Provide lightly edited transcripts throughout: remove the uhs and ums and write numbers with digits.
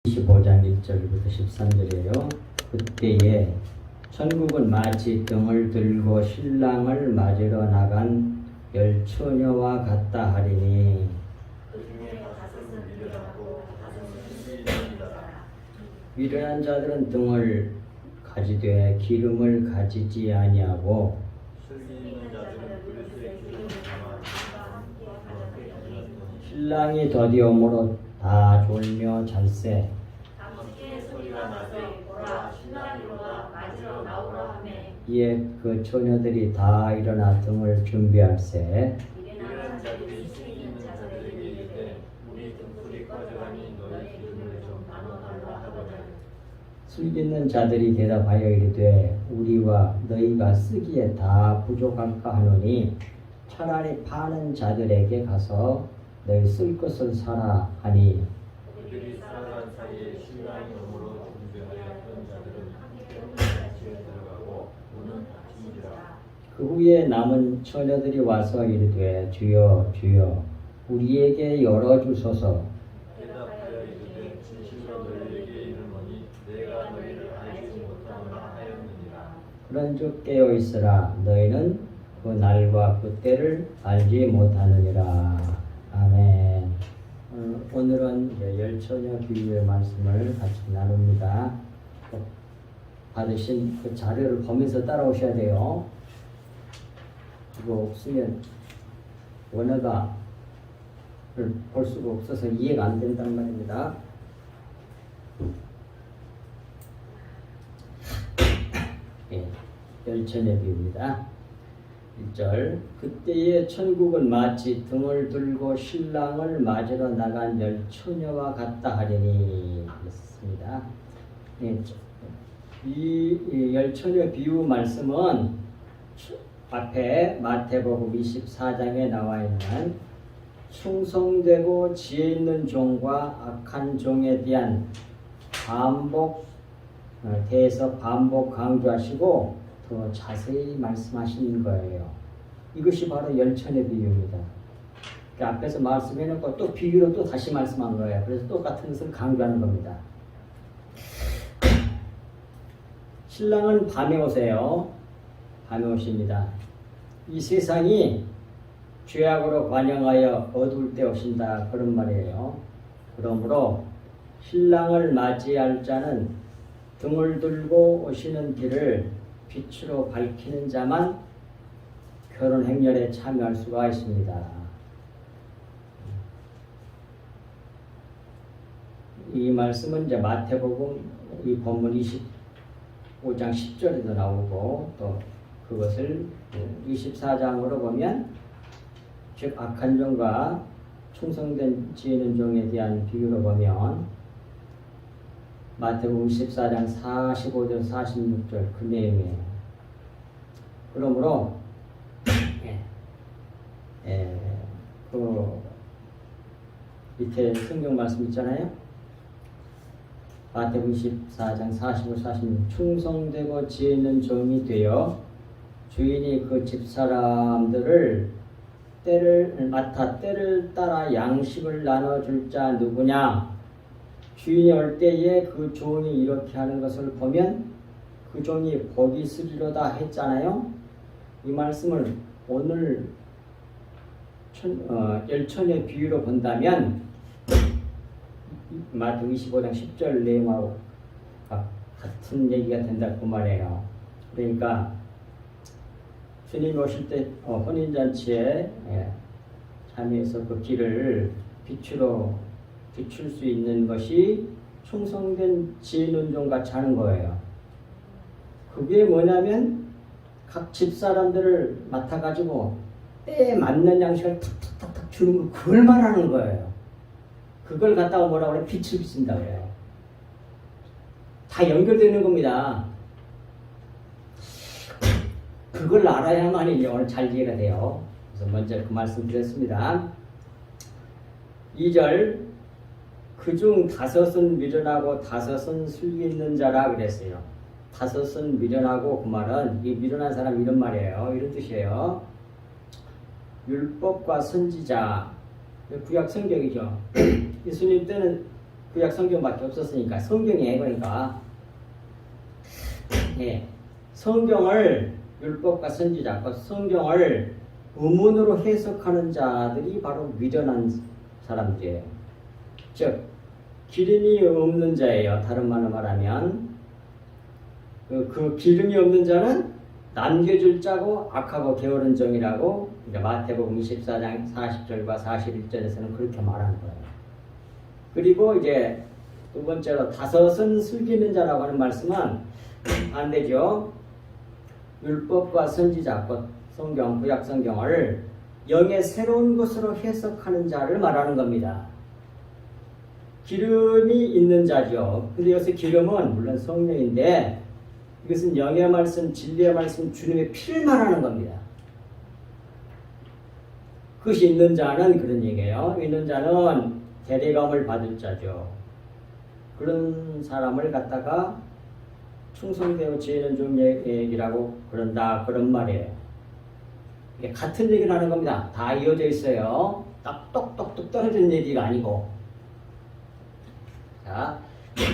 25장 1절부터 13절이에요. 그때에 천국은 마치 등을 들고 신랑을 맞으러 나간 열 처녀와 같다 하리니 미련한 자들은 등을 가지되 기름을 가지지 아니하고 신랑이 더디옴으로 다 졸며 잘세 이에 그 처녀들이 다 일어나 등을 준비할세 슬기는 자들이 대답하여 이르되 우리와 너희가 쓰기에 다 부족할까 하노니 차라리 파는 자들에게 가서 너희 쓸 것을 사라 하니 그들이 살아간 사이에 신랑이 오므로 준비하였던 자들은 함께 들어가고 문은 닫힌지라. 그 후에 남은 처녀들이 와서 이르되 주여 주여 우리에게 열어주소서. 대답하여 이르되 진실로 너희에게 이르노니 내가 너희를 알지 못하노라 하였느니라. 그런즉 깨어있으라 너희는 그 날과 그 때를 알지 못하느니라. 아멘. 오늘은 이제 열처녀 비유의 말씀을 같이 나눕니다. 받으신 그 자료를 보면서 따라오셔야 돼요. 이거 없으면 원어가 볼 수가 없어서 이해가 안 된단 말입니다. 예, 열처녀 비유입니다. 1절 그때의 천국은 마치 등을 들고 신랑을 맞으러 나간 열처녀와 같다 하리니 했습니다. 예, 이 열처녀 비유 말씀은 앞에 마태복음 24장에 나와 있는 충성되고 지혜 있는 종과 악한 종에 대한 대해서 반복 강조하시고 더 자세히 말씀하시는 거예요. 이것이 바로 열처녀 비유입니다. 그러니까 앞에서 말씀해놓고 또 비유로 또 다시 말씀한 거예요. 그래서 똑같은 것을 강조하는 겁니다. 신랑은 밤에 오세요. 밤에 오십니다. 이 세상이 죄악으로 관영하여 어두울 때 오신다 그런 말이에요. 그러므로 신랑을 맞이할 자는 등을 들고 오시는 길을 빛으로 밝히는 자만 결혼 행렬에 참여할 수가 있습니다. 이 말씀은 이제 마태복음 이 본문 25장 10절에도 나오고 또 그것을 24장으로 보면 즉 악한 종과 충성된 지혜 있는 종에 대한 비유로 보면 마태복음 14장 45절 46절 그 내용이에요. 그러므로 그 밑에 성경 말씀 있잖아요. 마태복음 14장 45, 46 충성되고 지혜 있는 종이 되어 주인이 그 집사람들을 때를 맡아 때를 따라 양식을 나눠줄 자 누구냐? 주인이 올 때에 그 종이 이렇게 하는 것을 보면 그 종이 복이 있으리로다 했잖아요. 이 말씀을 오늘 열처녀 비유로 본다면 마태복음 25장 10절 내용하고 같은 얘기가 된다 그 말이에요. 그러니까 주님 오실 때 혼인잔치에 참여해서 그 길을 빛으로 비출 수 있는 것이 충성된 지혜 있는 종 같이 하는 거예요. 그게 뭐냐면 각 집사람들을 맡아가지고 때에 맞는 양식을 탁탁탁탁 주는 거 그걸 말하는 거예요. 그걸 갖다가 뭐라고 그래? 빛을 비춘다 그래요. 다 연결되는 겁니다. 그걸 알아야만이 오늘 잘 이해가 돼요. 그래서 먼저 그 말씀 드렸습니다. 2절 그중 5은 미련하고 5은 슬기 있는 자라 그랬어요. 5은 미련하고 그 말은 이 미련한 사람 이런 말이에요. 이런 뜻이에요. 율법과 선지자 구약 성경이죠. 예수님 때는 구약 성경밖에 없었으니까 성경에 그러니까 예, 성경을 율법과 선지자과 성경을 의문으로 해석하는 자들이 바로 미련한 사람들이에요. 즉 기름이 없는 자예요. 다른 말로 말하면 그 기름이 없는 자는 남겨줄 자고 악하고 게으른 종이라고 마태복음 24장 40절과 41절에서는 그렇게 말하는 거예요. 그리고 이제 두 번째로 다섯은 슬기는 자라고 하는 말씀은 반대죠. 율법과 선지자, 성경, 구약 성경을 영의 새로운 것으로 해석하는 자를 말하는 겁니다. 기름이 있는 자죠. 근데 여기서 기름은 물론 성령인데 이것은 영의 말씀, 진리의 말씀, 주님의 피를 말하는 겁니다. 그것이 있는 자는 그런 얘기예요. 있는 자는 대리감을 받을 자죠. 그런 사람을 갖다가 충성되어 지혜는 좀 얘기라고 그런다 그런 말이에요. 이게 같은 얘기를 하는 겁니다. 다 이어져 있어요. 딱 똑똑똑 떨어지는 얘기가 아니고. 자,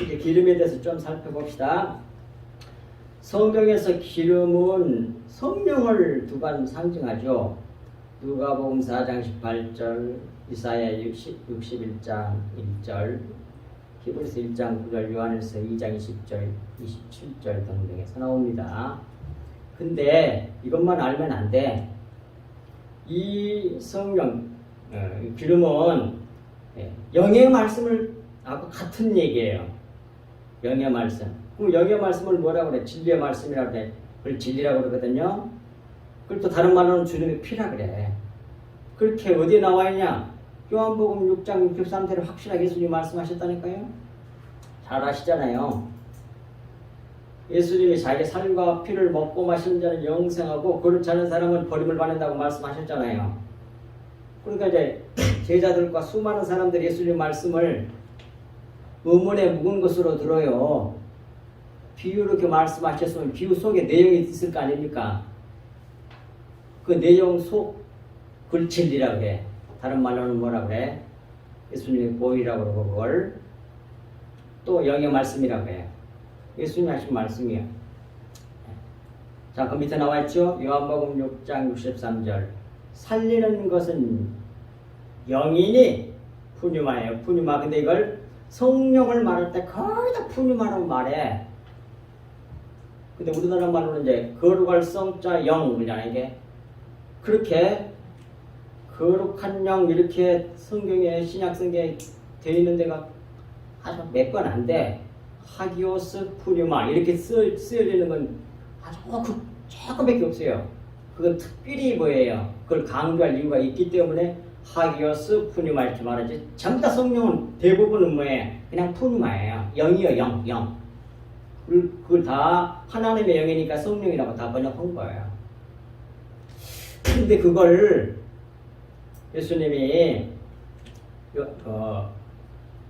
이제 기름에 대해서 좀 살펴봅시다. 성경에서 기름은 성령을 두 번 상징하죠. 누가복음 4장 18절, 이사야 61장 1절, 히브리서 1장 9절, 요한일서 2장 20절, 27절 등등에서 나옵니다. 근데 이것만 알면 안 돼. 이 성령, 기름은 영의 말씀을 하고 같은 얘기예요. 영의 말씀. 그럼 영의 말씀을 뭐라고 그래? 진리의 말씀이라고 그래. 그걸 진리라고 그러거든요. 그걸 또 다른 말로는 주님의 피라 그래. 그렇게 어디에 나와 있냐? 요한복음 6장 63절에 확실하게 예수님이 말씀하셨다니까요. 잘 아시잖아요. 예수님이 자기 살과 피를 먹고 마시는 자는 영생하고 그렇지 않은 사람은 버림을 받는다고 말씀하셨잖아요. 그러니까 이제 제자들과 수많은 사람들이 예수님 말씀을 의문에 묵은 것으로 들어요. 비유로 이렇게 말씀하셨으면 비유 속에 내용이 있을 거 아닙니까? 그 내용 속 그걸 진리라고 해. 다른 말로는 뭐라고 그래? 예수님의 보이라고 그러고 그걸 또 영의 말씀이라고 해요. 예수님이 하신 말씀이에요. 자, 그 밑에 나와 있죠? 요한복음 6장 63절. 살리는 것은 영이니 푸뉴마예요. 푸뉴마. 근데 이걸 성령을 말할 때 거의 다 푸뉴마라고 말해. 근데 우리나라 말로는 이제 거룩할 성자 영이잖아 이게. 그렇게 거룩한 영 이렇게 성경에 신약 성경에 되어 있는 데가 아주 몇 건 안 돼. 하기오스 푸뉴마 이렇게 쓰여지는 건 아주 조금밖에 없어요. 그건 특별히 뭐예요? 그걸 강조할 이유가 있기 때문에 하기오스 푸뉴마 이렇게 말하지. 전부 다 성령은 대부분은 뭐예요? 그냥 푸뉴마예요. 영이요, 영. 그걸 다 하나님의 영이니까 성령이라고 다 번역한 거예요. 근데 그걸 예수님이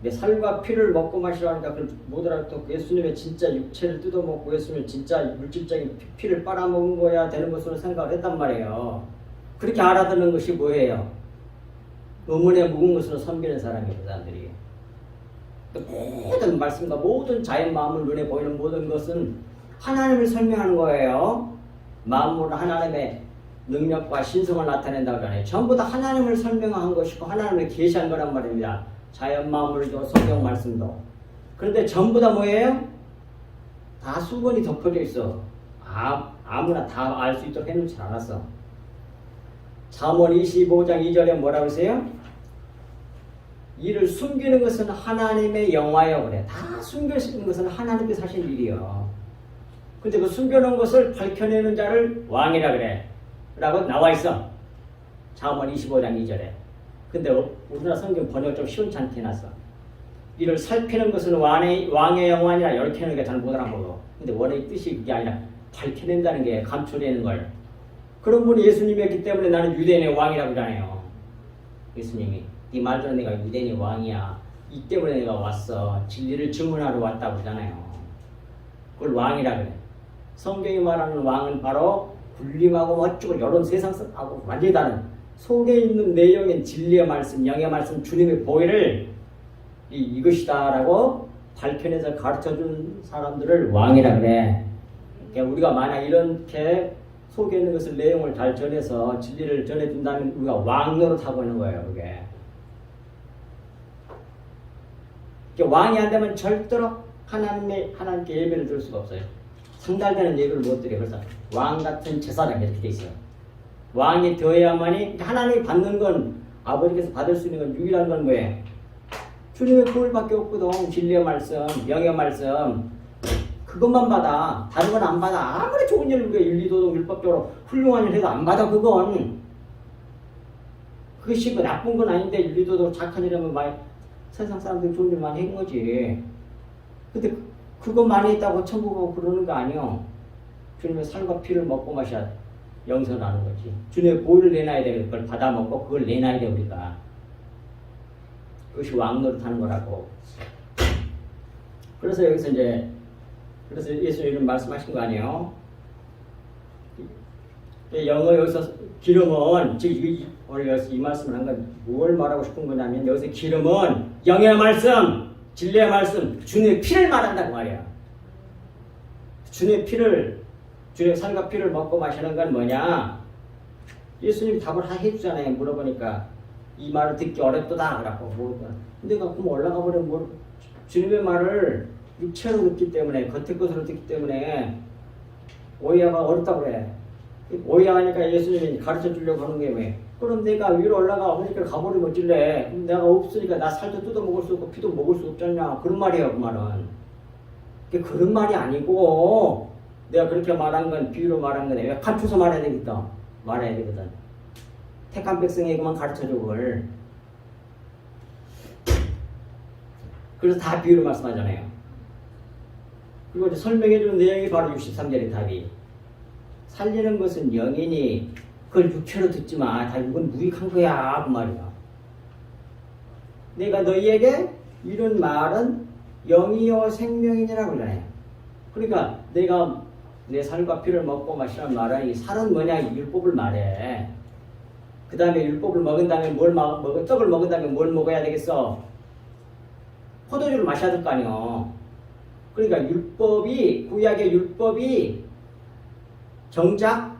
내 살과 피를 먹고 마시라니까 그걸 못 알아듣고 예수님의 진짜 육체를 뜯어먹고 예수님의 진짜 물질적인 피를 빨아먹은 거야 되는 것으로 생각을 했단 말이에요. 그렇게 알아듣는 것이 뭐예요? 의문에 묵은 것으로 섬기는 사람이에요. 그 사람들이. 모든 말씀과 모든 자연 마음을 눈에 보이는 모든 것은 하나님을 설명하는 거예요. 마음으로 하나님의 능력과 신성을 나타낸다고 하잖아요. 전부 다 하나님을 설명한 것이고 하나님을 계시한 거란 말입니다. 자연 마음을도 성경 말씀도. 그런데 전부 다 뭐예요? 다 수건이 덮어져 있어. 아무나 다 알 수 있도록 해놓지 않았어. 잠언 25장 2절에 뭐라고 했어요? 이를 숨기는 것은 하나님의 영화여 그래. 다 숨겨있는 것은 하나님께서 하신 일이요. 근데 그 숨겨놓은 것을 밝혀내는 자를 왕이라 그래. 라고 나와 있어. 잠언 25장 2절에. 근데 우리나라 성경 번역 좀 시원찮게 해놨어. 이를 살피는 것은 왕의 영화니라 이렇게 하는 게 잘 못 알아보고. 근데 원의 뜻이 그게 아니라 밝혀낸다는 게 감춰내는 걸. 그런 분이 예수님이었기 때문에 나는 유대인의 왕이라고 하잖아요. 예수님이. 네 말대로 내가 유대인의 왕이야. 이 때문에 내가 왔어. 진리를 증언하러 왔다고 하잖아요. 그걸 왕이라 그래. 성경이 말하는 왕은 바로 군림하고 어쩌고 이런 세상하고 완전히 다른 속에 있는 내용인 진리의 말씀, 영의 말씀, 주님의 보혈을 이것이다라고 밝혀내서 가르쳐준 사람들을 왕이라 그래. 그러니까 우리가 만약 이렇게 속에 있는 것을 내용을 잘 전해서 진리를 전해준다면 우리가 왕 노릇하고 있는 거예요. 그게. 그러니까 왕이 안 되면 절대로 하나님께 예배를 드릴 수가 없어요. 상달되는 예배를 못 드려. 그래서 왕 같은 제사장 이렇게 돼 있어요. 왕이 되어야만이 하나님이 받는 건 아버지께서 받을 수 있는 건 유일한 건 뭐예요? 주님의 보혈밖에 없거든. 진리의 말씀, 영의 말씀 그것만 받아. 다른 건 안 받아. 아무리 좋은 일을 우리가 윤리도덕 율법적으로 훌륭한 일 해도 안 받아. 그건 그것이 뭐 나쁜 건 아닌데 윤리도덕 착한 일하면 많이 세상 사람들이 좋은 일 많이 한 거지. 근데 그거 많이 했다고 천국 가고 그러는 거 아니요. 주님의 살과 피를 먹고 마셔야 영선하는 거지. 주님의 보혈을 내놔야 돼. 그걸 받아 먹고 그걸 내놔야 돼 우리가. 그것이 왕노릇 하는 거라고. 그래서 여기서 이제 그래서 예수님은 말씀하신 거 아니에요. 영어 여기서 기름은 즉 오늘 여기서 이 말씀을 한 건 뭘 말하고 싶은 거냐면 여기서 기름은 영의 말씀, 진리의 말씀, 주님의 피를 말한다고 말이야. 주님의 피를 주님의 살과 피를 먹고 마시는 건 뭐냐? 예수님 답을 다 해주잖아요. 물어보니까 이 말을 듣기 어렵도다 그러고 뭐 내가 그럼 올라가 버리면 뭐 주님의 말을 육체로 듣기 때문에 겉의 것으로 듣기 때문에 오해가 어렵다고 그래. 오해하니까 예수님이 가르쳐 주려고 하는 게 왜? 그럼 내가 위로 올라가 어머니께 가버리면 어찔래? 내가 없으니까 나 살도 뜯어 먹을 수 없고 피도 먹을 수 없잖냐. 그런 말이에요. 그 말은. 그런 말이 아니고 내가 그렇게 말한 건 비유로 말한 거네. 왜 감춰서 말해야 되겠다. 말해야 되거든. 택한 백성에게만 가르쳐줘 그걸. 그래서 다 비유로 말씀하잖아요. 그리고 이제 설명해주는 내용이 바로 63절의 답이. 살리는 것은 영이니 그걸 육체로 듣지 마. 다 이건 무익한 거야. 그 말이야. 내가 너희에게 이런 말은 영이요 생명이니라고 그러잖아요. 그러니까 내가 내 살과 피를 먹고 마시라는 말은 이 살은 뭐냐 율법을 말해. 그 다음에 율법을 먹은 다음에 떡을 먹은 다음에 뭘 먹어야 되겠어? 포도주를 마셔야 될 거 아니야. 그러니까 구약의 율법이 정작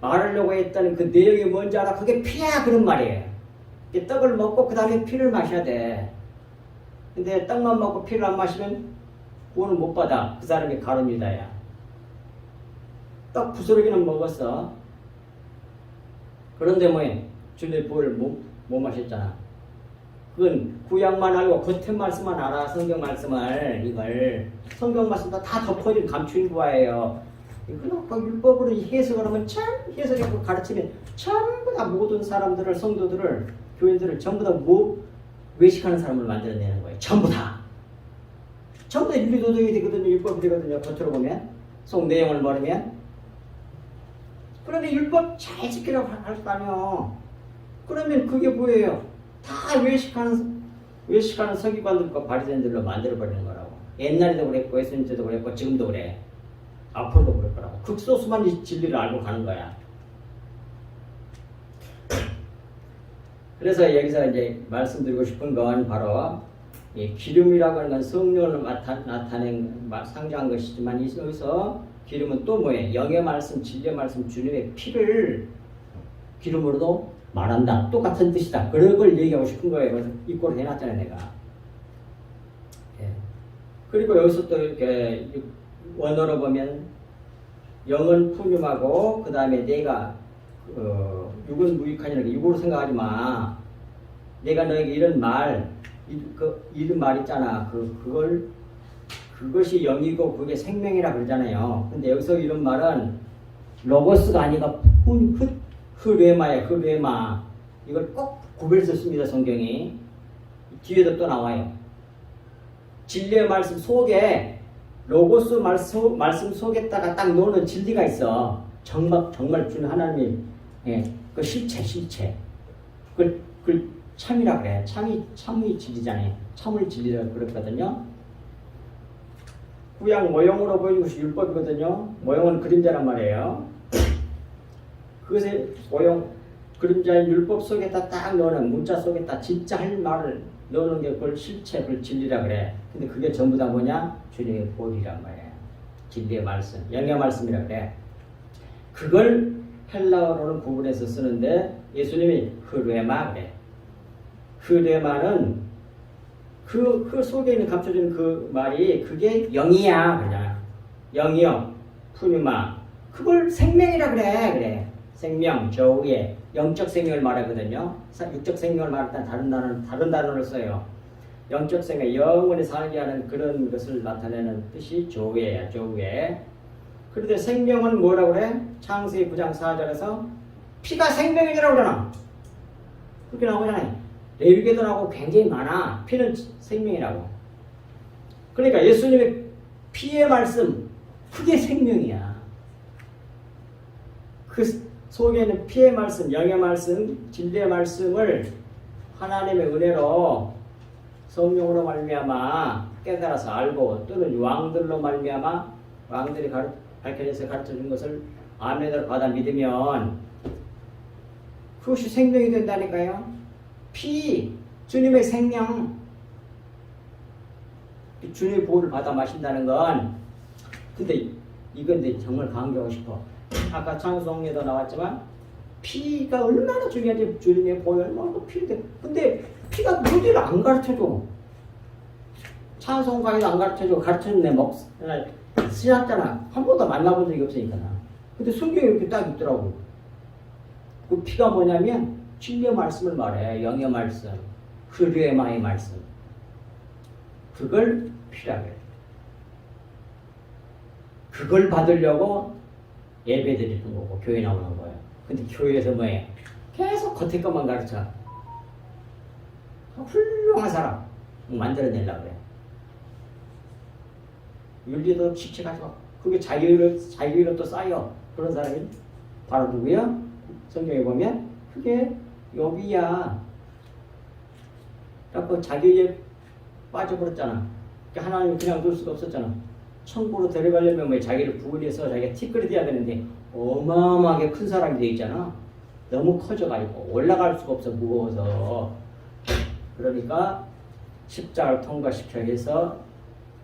말하려고 했던 그 내용이 뭔지 알아? 그게 피야 그런 말이에요. 떡을 먹고 그 다음에 피를 마셔야 돼. 근데 떡만 먹고 피를 안 마시면 구원을 못 받아. 그 사람이 가룟유다야. 떡 부스러기는 먹었어. 그런데 뭐해? 주님의 보혈을 못 마셨잖아. 그건 구약만 알고 겉에 말씀만 알아. 성경 말씀을 이걸 성경 말씀도 다 덮어진 감추인 거예요. 그러니까 율법으로 해석을 하면 참 해석하고 가르치면 전부 다 모든 사람들을 성도들을 교인들을 전부 다 외식하는 사람을 만들어내는 거예요. 전부 다 윤리도덕이 되거든요. 율법이 되거든요. 겉으로 보면 속 내용을 모르면. 그런데 율법 잘 지키라고 할 거 아니에요. 그러면 그게 뭐예요? 다 외식하는 서기관들과 바리새인들로 만들어버리는 거라고. 옛날에도 그랬고 예수님 때도 그랬고 지금도 그래. 앞으로도 그럴 거라고. 극소수만 이 진리를 알고 가는 거야. 그래서 여기서 이제 말씀드리고 싶은 건 바로 이 기름이라고 하는 건 성령을 상징한 것이지만 여기서 기름은 또 뭐예요? 영의 말씀, 진리의 말씀, 주님의 피를 기름으로도 말한다. 똑같은 뜻이다. 그런 걸 얘기하고 싶은 거예요. 그래서 입고를 해놨잖아요, 내가. 예. 그리고 여기서 또 이렇게 원어로 보면 영은 푸념하고 그 다음에 내가 육은 무익하니라. 육으로 생각하지 마. 내가 너에게 이런 말, 이런 말 있잖아. 그것이 영이고 그게 생명이라 그러잖아요. 근데 여기서 이런 말은 로고스가 아니라 흐레마야. 흐레마. 이걸 꼭 구별해서 씁니다. 성경이. 뒤에도 또 나와요. 진리의 말씀 속에 로고스 말씀 속에다가 딱 놓는 진리가 있어. 정말 주는 하나님이 그 실체. 그걸 참이라 그래. 참이 진리잖아요. 참을 진리라고 그랬거든요. 구약 모형으로 보이는 것이 율법이거든요. 모형은 그림자란 말이에요. 그것의 모형 그림자의 율법 속에다 딱 넣는 문자 속에다 진짜 할 말을 넣는 게 그걸 실체, 그걸 진리라 그래. 근데 그게 전부 다 뭐냐? 주님의 보혈이란 말이야. 진리의 말씀, 영의 말씀이라 그래. 그걸 헬라어로는 구분해서 쓰는데 예수님이 흐르에마 그래. 흐르에마는 그 속에 있는 감춰진 그 말이 그게 영이야 그러잖아. 영이요, 푸뉴마. 그걸 생명이라 그래. 생명, 저우의 영적 생명을 말하거든요. 육적 생명을 말할 때 다른 단어를 써요. 영적 생명, 영원히 살게 하는 그런 것을 나타내는 뜻이 조우예요. 조우예. 그런데 생명은 뭐라고 그래? 창세기 9장 4절에서 피가 생명이라고 그러잖아. 그렇게 나오잖아요. 레위기도 나오고 굉장히 많아. 피는 생명이라고. 그러니까 예수님의 피의 말씀, 그게 생명이야. 그 속에 있는 피의 말씀, 영의 말씀, 진리의 말씀을 하나님의 은혜로 성령으로 말미암아 깨달아서 알고 또는 왕들로 말미암아 왕들이 밝혀져서 가르쳐준 것을 아멘으로 받아 믿으면 그것이 생명이 된다니까요. 피, 주님의 생명, 주님의 보호를 받아 마신다는 건 근데 이건데 정말 강조하고 싶어. 아까 찬송에도 나왔지만 피가 얼마나 중요한지 주님의 보혈 얼마나 필요해. 근데 피가 누구를 안 가르쳐줘. 찬송가에도 안 가르쳐줘. 가르쳐준 신학자나 한 번도 만나본 적이 없으니까. 근데 성경에 이렇게 딱 있더라고. 그 피가 뭐냐면 진리의 말씀을 말해. 영의 말씀, 흐르에마의 말씀. 그걸 피라고 해. 그걸 받으려고 예배 드리는 거고 교회 나오는 거예요. 근데 교회에서 뭐해? 계속 겉에 것만 가르쳐. 훌륭한 사람 만들어내려고 그래. 윤리도 칙칙하죠. 그게 자기로 또 쌓여. 그런 사람이 바로 누구야? 성경에 보면 그게 욥이야. 그래서 자기에 빠져버렸잖아. 그러니까 하나님이 그냥 둘 수가 없었잖아. 천국으로 데려가려면 뭐 자기를 부인해서 자기가 티끌이 돼야 되는데 어마어마하게 큰 사람이 돼 있잖아. 너무 커져가지고 올라갈 수가 없어. 무거워서. 그러니까 십자가를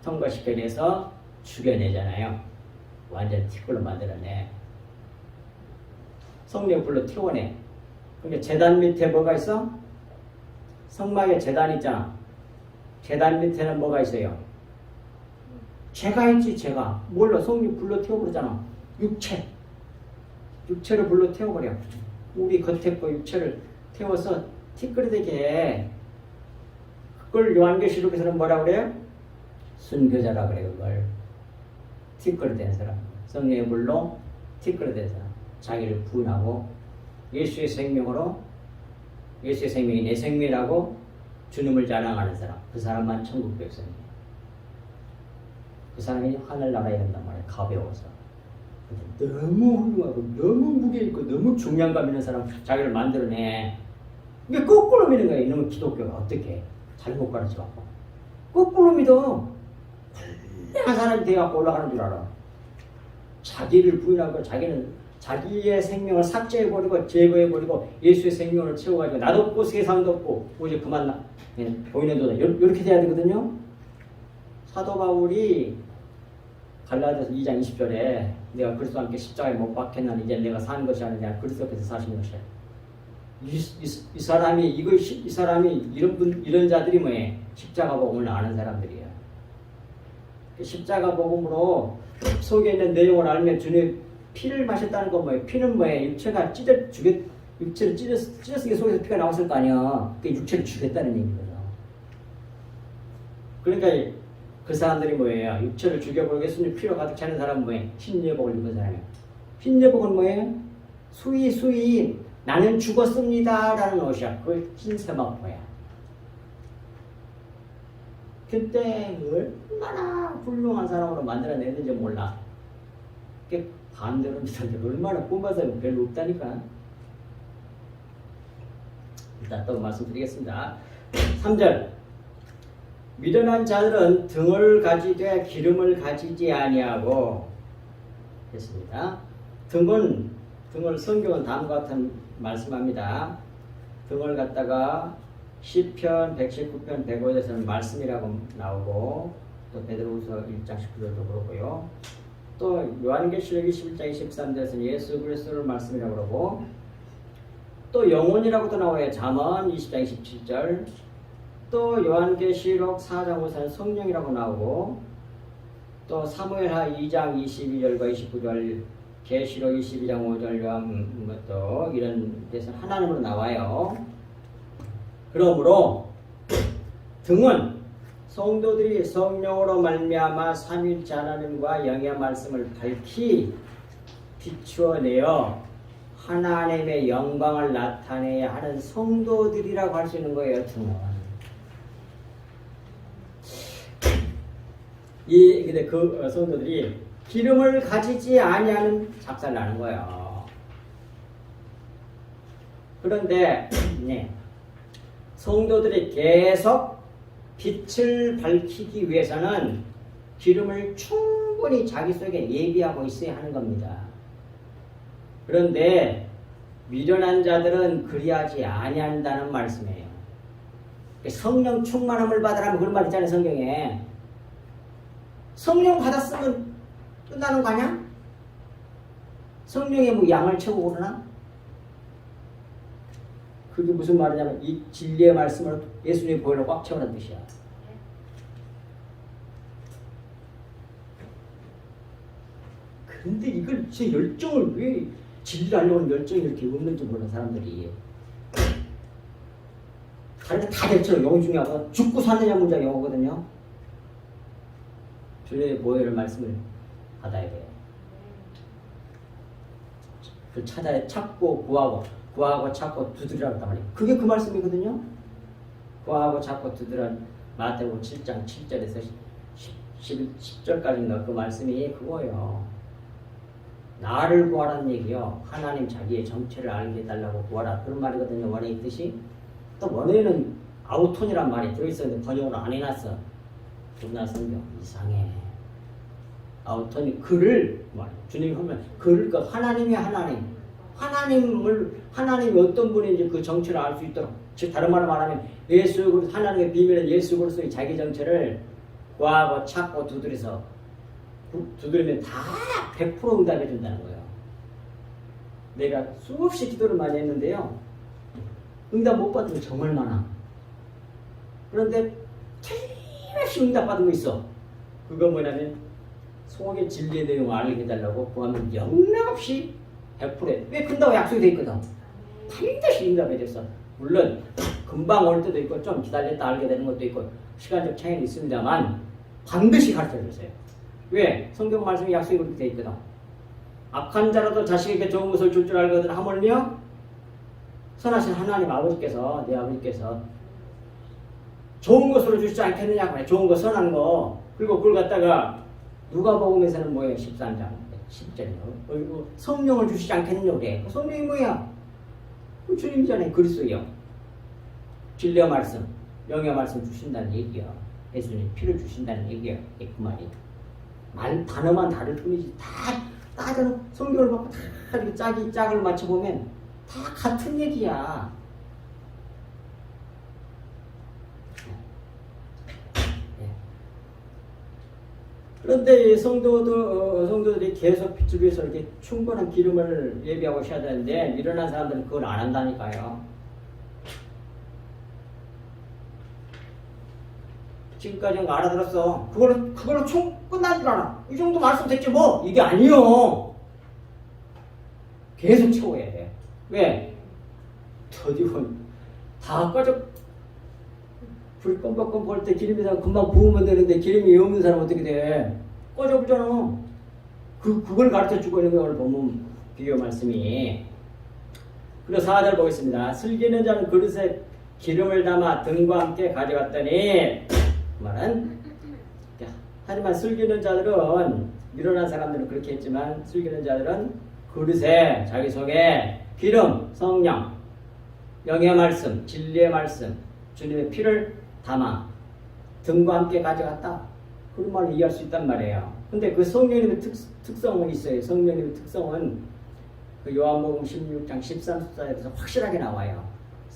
통과시켜내서 죽여내잖아요. 완전 티끌로 만들어내. 성령 불로 태워내. 그러니까 제단 밑에 뭐가 있어? 성막에 제단 있잖아. 제단 밑에는 뭐가 있어요? 죄가 있지. 죄가. 몰라. 성령 불로 태워버리잖아. 육체를 불로 태워버려. 우리 겉에 거 육체를 태워서 티끌이 되게 해. 그걸 요한계시록에서는 뭐라 그래요? 순교자라 그래요. 그걸 티끌이 된 사람. 성령의 불로 티끌이 된 사람. 자기를 부인하고 예수의 생명으로 예수의 생명이 내 생명이라고 주님을 자랑하는 사람. 그 사람만 천국 백성이에요. 그 사람이 하늘나라에 간단 말이에요. 가벼워서. 너무 훌륭하고 너무 무게 있고 너무 중량감 있는 사람 자기를 만들어내. 이게 거꾸로 믿는 거예요. 이놈의 기독교가 어떻게 잘못 가르쳐갖고 거꾸로 믿어. 훌륭한 사람이 되어갖고 올라가는 줄 알아. 자기를 부인하고 자기는 자기의 생명을 삭제해버리고 제거해버리고 예수의 생명을 채워가지고 나도 없고 세상도 없고 오직 그만 보이는 도다. 이렇게 돼야 되거든요. 사도 바울이 갈라디아서 2장 20절에 내가 그리스도와 함께 십자가에 못 박혔나니 이제 내가 사는 것이 아니라 그리스도께서 사시는 것이야. 이 사람이 이런 자들이 뭐해? 십자가 복음을 아는 사람들이야. 십자가 복음으로 속에 있는 내용을 알면 주님 피를 마셨다는 건 뭐예요? 피는 뭐예요? 육체를 찢었으니까 속에서 피가 나왔을 거 아니야. 그 육체를 죽였다는 얘기거든. 그러니까 그 사람들이 뭐예요? 육체를 죽여버리고 예수님 피로 가득 차는 사람은 뭐예요? 흰예복을 입은 사람이에요. 흰예복은 뭐예요? 수의 나는 죽었습니다 라는 옷이야. 그걸 흰세마포야. 그때 얼마나 훌륭한 사람으로 만들어냈는지 몰라. 반대로 믿었는데 얼마나 꿈봐서 별로 없다니까. 일단 또 말씀드리겠습니다. 3절 미련한 자들은 등을 가지되 기름을 가지지 아니하고 했습니다. 등을 성경은 다음과 같은 말씀합니다. 등을 갖다가 시편 119편 105에서는 말씀이라고 나오고 또 베드로후서 1장 19절도 그렇고요. 또 요한계시록 21장 23절에서는 예수 그리스도를 말씀이라고 그러고 또 영혼이라고도 나와요. 잠언 20장 27절 또 요한계시록 4장 5절은 성령이라고 나오고 또 사무엘하 2장 22절과 29절 계시록 22장 5절 요한 또 이런 데서 하나님으로 나와요. 그러므로 등은 성도들이 성령으로 말미암아 삼위일체 하나님과 영의 말씀을 밝히 비추어내어 하나님의 영광을 나타내야 하는 성도들이라고 할 수 있는 거예요. 등은. 근데 그 성도들이 기름을 가지지 아니하는 작사를 나는 거예요. 그런데 네, 성도들이 계속 빛을 밝히기 위해서는 기름을 충분히 자기 속에 예비하고 있어야 하는 겁니다. 그런데 미련한 자들은 그리하지 아니한다는 말씀이에요. 성령 충만함을 받으라면 그런 말 있잖아요. 성경에. 성령 받았으면 끝나는 거 아니야? 성령에 뭐 양을 채우고 그러나? 그게 무슨 말이냐면 이 진리의 말씀을 예수님의 보혈로 꽉 채우라는 뜻이야. 근데 이걸 제 열정을 왜 진리를 알려고 열정이 이렇게 없는지 모르는 사람들이 다른 게 다 될처럼 영어 중요하고 죽고 사느냐 문제가 영어거든요. 주님의 보혈의 말씀을 받아야 돼요. 그 찾고 구하고 찾고 두드리라고 했단 말이에요. 그게 그 말씀이거든요. 구하고 찾고 두드리라 마태복음 7장 7절에서 10절까지인가 그 말씀이 그거예요. 나를 구하라는 얘기요. 하나님 자기의 정체를 알게 해달라고 구하라. 그런 말이거든요. 원어의 뜻이. 또 원어에는 아우톤이란 말이 들어있었는데 번역을 안 해놨어. 우리나라 성경 이상해. 아우톤이 글을 주님이 하면 글을 하나님이 하나님이 어떤 분인지 그 정체를 알 수 있도록, 즉 다른 말로 말하면 예수 그리스도 하나님의 비밀은 예수 그리스도의 자기 정체를 구하고 찾고 두드리면 다 100% 응답해 준다는 거예요. 내가 수없이 기도를 많이 했는데요. 응답 못 받은 거 정말 많아. 그런데 틀림없이 응답 받은 거 있어. 그건 뭐냐면 속의 진리의 내용을 알게 해달라고 구하면 영락없이 100%에 왜 큰다고 약속이 돼 있거든. 반드시 응답해 줬어. 물론 금방 올 때도 있고 좀 기다렸다 알게 되는 것도 있고 시간적 차이는 있습니다만 반드시 가르쳐 줬어요. 왜? 성경 말씀이 약속이 그렇게 돼 있거든. 악한 자라도 자식에게 좋은 것을 줄 줄 알거든. 하물며 선하신 하나님 아버지께서, 내 아버지께서 좋은 것으로 주시지 않겠느냐고. 좋은 거, 선한 거. 그리고 그걸 갖다가 누가복음에서는 뭐예요? 13장 10절이요. 성령을 주시지 않겠느냐 그래. 성령이 뭐야? 그 주님이잖아요. 그리스도요. 진리의 말씀, 영의 말씀 주신다는 얘기요. 예수님 피를 주신다는 얘기요. 그 말이. 단어만 다를 뿐이지 다 따져는 성경을 보고 다 이렇게 짝을 맞춰보면 다 같은 얘기야. 그런데 성도들이 계속 빛을 위해서 이렇게 충분한 기름을 예비하고 있어야 되는데 미련한 사람들은 그걸 안 한다니까요. 지금까지 알아들었어. 그걸로 끝난 줄 알아. 이 정도 말씀 됐지 뭐. 이게 아니요. 계속 채워야 돼. 왜? 더디고 다 꺼져. 불 껌껌껌 볼 때 기름이 금방 부으면 되는데 기름이 없는 사람 어떻게 돼? 꺼져 버잖아. 그걸 가르쳐 주고 있는 걸 보면 비교 말씀이. 그래서 4절 보겠습니다. 슬기는 자는 그릇에 기름을 담아 등과 함께 가져갔더니 그 말은 하지만 슬기는 자들은 미련한 사람들은 그렇게 했지만 슬기는 자들은 그릇에 자기 속에 기름, 성령, 영의 말씀, 진리의 말씀, 주님의 피를 담아 등과 함께 가져갔다. 그런 말을 이해할 수 있단 말이에요. 근데 그 성령님의 특성은 있어요. 성령님의 특성은 그 요한복음 16장 13, 14절에서 확실하게 나와요.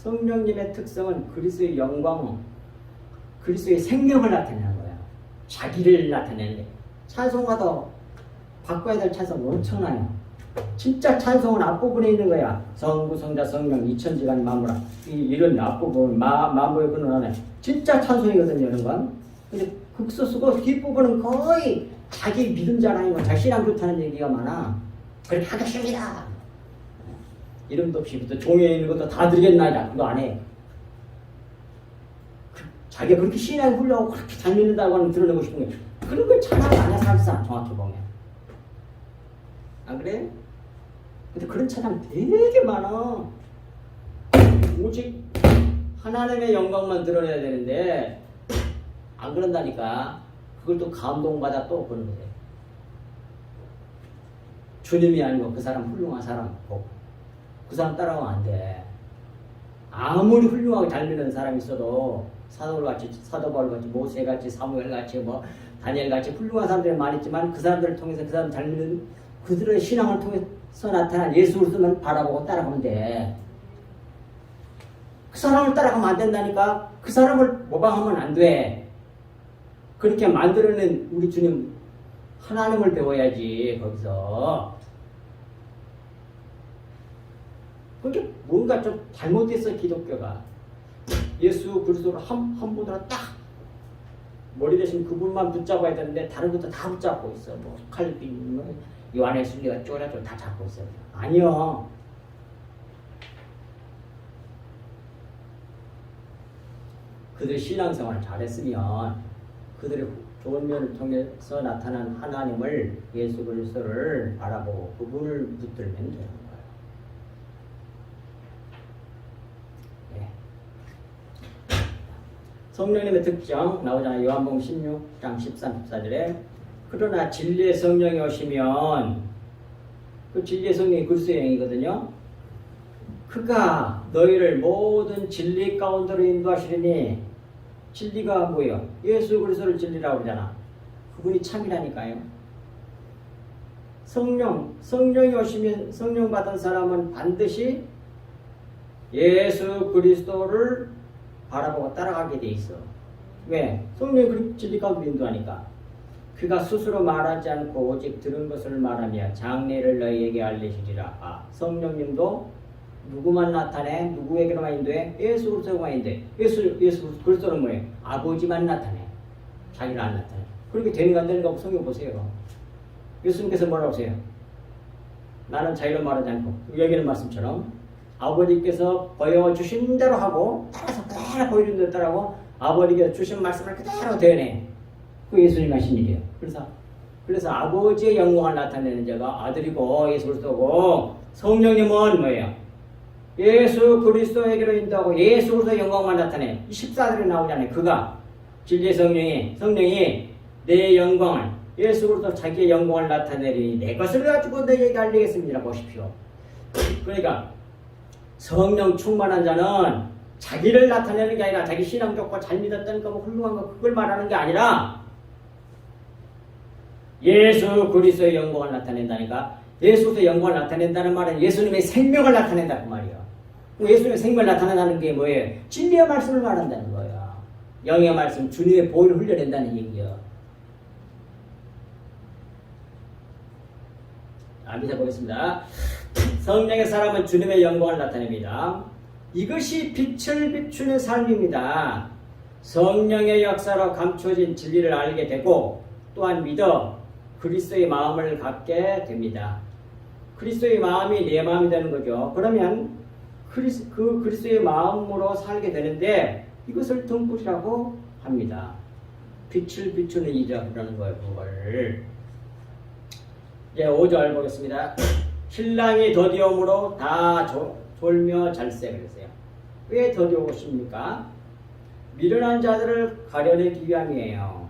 성령님의 특성은 그리스도의 영광, 그리스도의 생명을 나타내는 거예요. 자기를 나타내는 거예요. 찬송가도 바꿔야 될 찬송 엄청나요. 진짜 찬송은 앞부분에 있는 거야. 성부, 성자, 성령, 이천지간 만물아. 이런 앞부분, 만물의 근원 안에 진짜 찬송이거든요, 이런 건. 근데 극소 쓰고 뒷부분은 거의 자기 믿음자랑이고 자기 신앙 좋다는 얘기가 많아. 그렇게 하겠습니다. 이름도 없이 또 종에 있는 것도 다 드리겠나이다. 그거 안 해. 자기가 그렇게 신앙이 훌륭하고 그렇게 잘 믿는다고 하는 드러내고 싶은 거야. 그런 걸 찬양이 아니야, 사실상 정확히 보면. 안 그래? 근데 그런 찬양 되게 많아. 오직 하나님의 영광만 드러내야 되는데 안 그런다니까. 그걸 또 감동받아 또 그런 거예요. 주님이 아니고 그 사람 훌륭한 사람 보고 그 사람 따라가면 안 돼. 아무리 훌륭하게 잘 믿는 사람이 있어도 사도같이, 사도 바울같이, 모세같이, 사무엘같이, 뭐 다니엘같이 훌륭한 사람들이 많이 있지만 그 사람들을 통해서 그 사람 잘 믿는 그들의 신앙을 통해서 나타난 예수 그리스도만 바라보고 따라가면 돼. 그 사람을 따라가면 안 된다니까. 그 사람을 모방하면 안 돼. 그렇게 만들어낸 우리 주님 하나님을 배워야지 거기서. 그게 뭔가 좀 잘못됐어 기독교가. 예수 그리스도를 한 분으로 딱 머리 대신 그분만 붙잡아야 되는데 다른 것도 다 붙잡고 있어. 뭐 칼빈, 뭐 요한의 순리가 쪼라쪼라 다 잡고 있어요. 아니요. 그들이 신앙생활을 잘했으면 그들의 좋은 면을 통해서 나타난 하나님을 예수 그리스도를 바라보고 그분을 붙들면 되는 거예요. 네. 성령님의 특징 나오잖아요. 요한복음 16장 13, 14절에 그러나 진리의 성령이 오시면 그 진리의 성령이 그리스도의 영이거든요. 그가 너희를 모든 진리 가운데로 인도하시리니 진리가 뭐예요? 예수 그리스도를 진리라고 그러잖아. 그분이 참이라니까요. 성령이 오시면 성령 받은 사람은 반드시 예수 그리스도를 바라보고 따라가게 돼 있어. 왜? 성령이 진리 가운데 인도하니까. 그가 스스로 말하지 않고 오직 들은 것을 말하며 장래를 너희에게 알리시리라. 아, 성령님도 누구만 나타내? 누구에게로만 인도해? 예수 그리스도만 인도해. 예수 그리스도는 뭐예요? 아버지만 나타내. 자기는 안 나타내. 그렇게 되는가 안 되는가 성경 보세요. 예수님께서 뭐라고 하세요? 나는 자기로 말하지 않고 여기는 말씀처럼 아버지께서 보여주신 대로 하고 따라서 그대로 보여준 대로 따라하고 아버지께서 주신 말씀을 그대로 되어내. 그 예수님 하신 일이에요. 그래서 아버지의 영광을 나타내는 자가 아들이고 예수 그리스도고 성령님은 뭐예요? 예수 그리스도에게로 인도하고 예수 그리스도의 영광만 나타내. 14절에 나오잖아요. 그가 진리의 성령이 내 영광을 예수 그리스도 자기의 영광을 나타내리니 내 것을 가지고 너희에게 알리겠습니다. 보십시오. 그러니까 성령 충만한 자는 자기를 나타내는 게 아니라 자기 신앙 좋고 잘 믿었던 거 뭐 훌륭한 거 그걸 말하는 게 아니라 예수 그리스도의 영광을 나타낸다니까. 예수 그리스도의 영광을 나타낸다는 말은 예수님의 생명을 나타낸다 그 말이야. 예수님의 생명을 나타낸다는 게 뭐예요? 진리의 말씀을 말한다는 거야. 영의 말씀, 주님의 보혈을 흘려낸다는 얘기야. 믿어보겠습니다. 성령의 사람은 주님의 영광을 나타냅니다. 이것이 빛을 비추는 삶입니다. 성령의 역사로 감춰진 진리를 알게 되고 또한 믿어 그리스도의 마음을 갖게 됩니다. 그리스도의 마음이 내 마음이 되는 거죠. 그러면 그리스도의 마음으로 살게 되는데 이것을 등불이라고 합니다. 빛을 비추는 이라 그러는 거예요. 그걸. 이제 5절 보겠습니다. 신랑이 더디움으로 다 졸며 잘세 그랬어요. 왜 더디우십니까? 미련한 자들을 가려내기 위함이에요.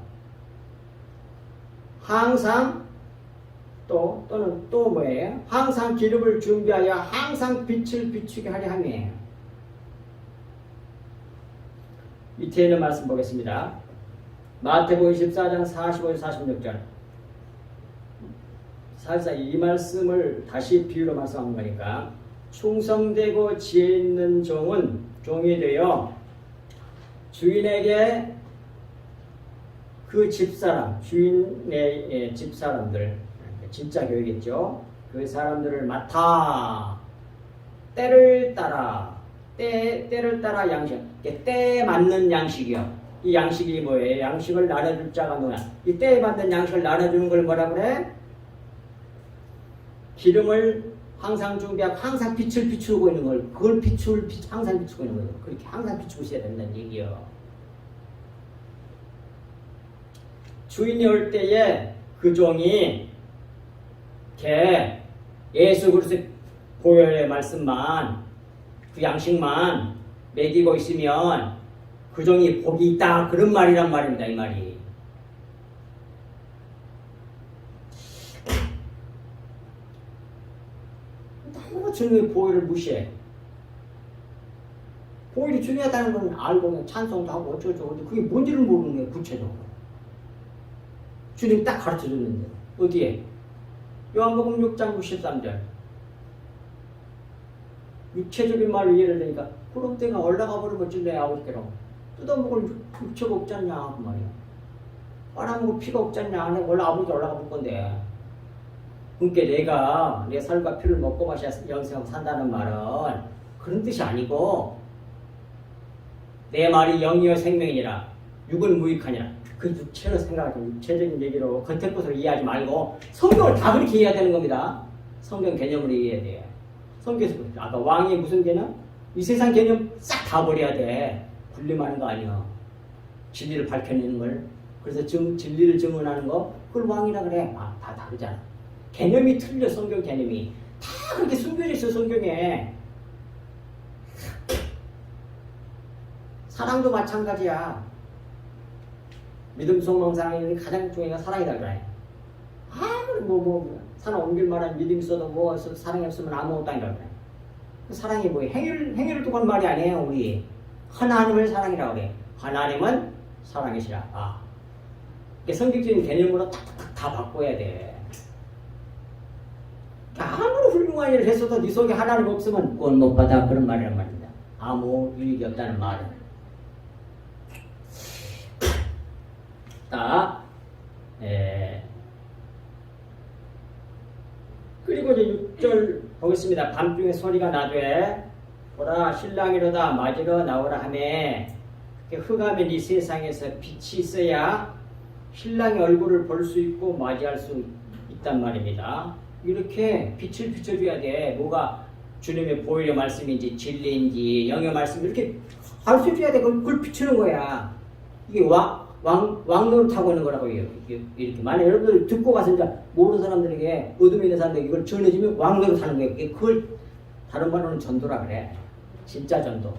항상 또는 또 뭐예요? 항상 기름을 준비하여 항상 빛을 비추게 하려 함이에요. 밑에 있는 말씀 보겠습니다. 마태복음 24장 45절 46절. 사실상 이 말씀을 다시 비유로 말씀한 거니까 충성되고 지혜 있는 종은 종이 되어 주인에게 그 집사람, 주인의 집사람들, 진짜 교회겠죠. 그 사람들을 맡아 때를 따라 때를 따라 양식, 때에 맞는 양식이요. 이 양식이 뭐예요? 양식을 나눠줄 자가 누구냐? 이 때에 맞는 양식을 나눠주는 걸 뭐라 그래? 기름을 항상 준비하고 항상 빛을 비추고 있는 걸, 그걸 항상 비추고 있는 거예요. 그렇게 항상 비추고 있어야 된다는 얘기요. 주인이 올 때에 그 종이 걔 예수 그리스도 보혈의 말씀만 그 양식만 먹이고 있으면 그 종이 복이 있다 그런 말이란 말입니다. 이 말이. 너무 주님의 보혈을 무시해. 보혈이 중요하다는 건 알고 그냥 찬송도 하고 어쩌고저쩌고 근데 그게 뭔지를 모르는 거예요. 구체적으로. 주님이 딱 가르쳐줬는데 어디에? 요한복음 6장 63절 육체적인 말로 이해를 되니까 구름대가 올라가 버리면 찔레 아홉개로 뜯어먹을 육체가 없지 않냐 그 말이야. 빨아먹을 피가 없지 않냐 안에 원래 아버지 올라가 볼 건데 그러니까 내가 내 살과 피를 먹고 마셔야 영생하고 산다는 말은 그런 뜻이 아니고 내 말이 영이요 생명이니라 육은 무익하니라 그 육체로 생각하고 육체적인 얘기로 겉에 것으로 이해하지 말고 성경을 다 그렇게 이해해야 되는 겁니다. 성경 개념으로 이해해야 돼. 성경에서 아까 왕이 무슨 개념? 이 세상 개념 싹 다 버려야 돼. 분림하는 거 아니야. 진리를 밝혀내는 걸. 그래서 진리를 증언하는 거 그걸 왕이라 그래. 다 다르잖아. 개념이 틀려. 성경 개념이 다 그렇게 숨겨져 있어. 성경에. 사랑도 마찬가지야. 믿음, 소망, 사랑이 가장 중요한 사랑이다 그래. 아무리 사람 옮길 만한 믿음이 있어도 사랑이 없으면 아무것도 아니라 그래. 그 사랑이 뭐예요? 행위를 두고 하는 말이 아니에요. 우리 하나님을 사랑이라고 그래. 하나님은 사랑이시라. 성경적인 개념으로 딱 다 바꿔야 돼. 아무리 훌륭한 일을 했어도 네 속에 하나님 없으면 구원 못 받아 그런 말이란 말입니다. 아무 유익이 없다는 말은. 그리고 이제 6절 보겠습니다. 밤중에 소리가 나되 보라 신랑이로다 맞으러 나오라 하매 흑암인 이 세상에서 빛이 있어야 신랑의 얼굴을 볼 수 있고 맞이할 수 있단 말입니다. 이렇게 빛을 비춰줘야 돼. 뭐가 주님의 보혈의 말씀인지 진리인지 영의 말씀 이렇게 가르쳐줘야 돼. 그걸 비추는 거야. 이게 왕노릇 하고 있는 거라고 해요. 이렇게. 만약 여러분들 듣고 가서 이제 모르는 사람들에게 어둠에 있는 사람들에게 이걸 전해주면 왕노릇 하는 거예요. 그걸 다른 말로는 전도라 그래. 진짜 전도.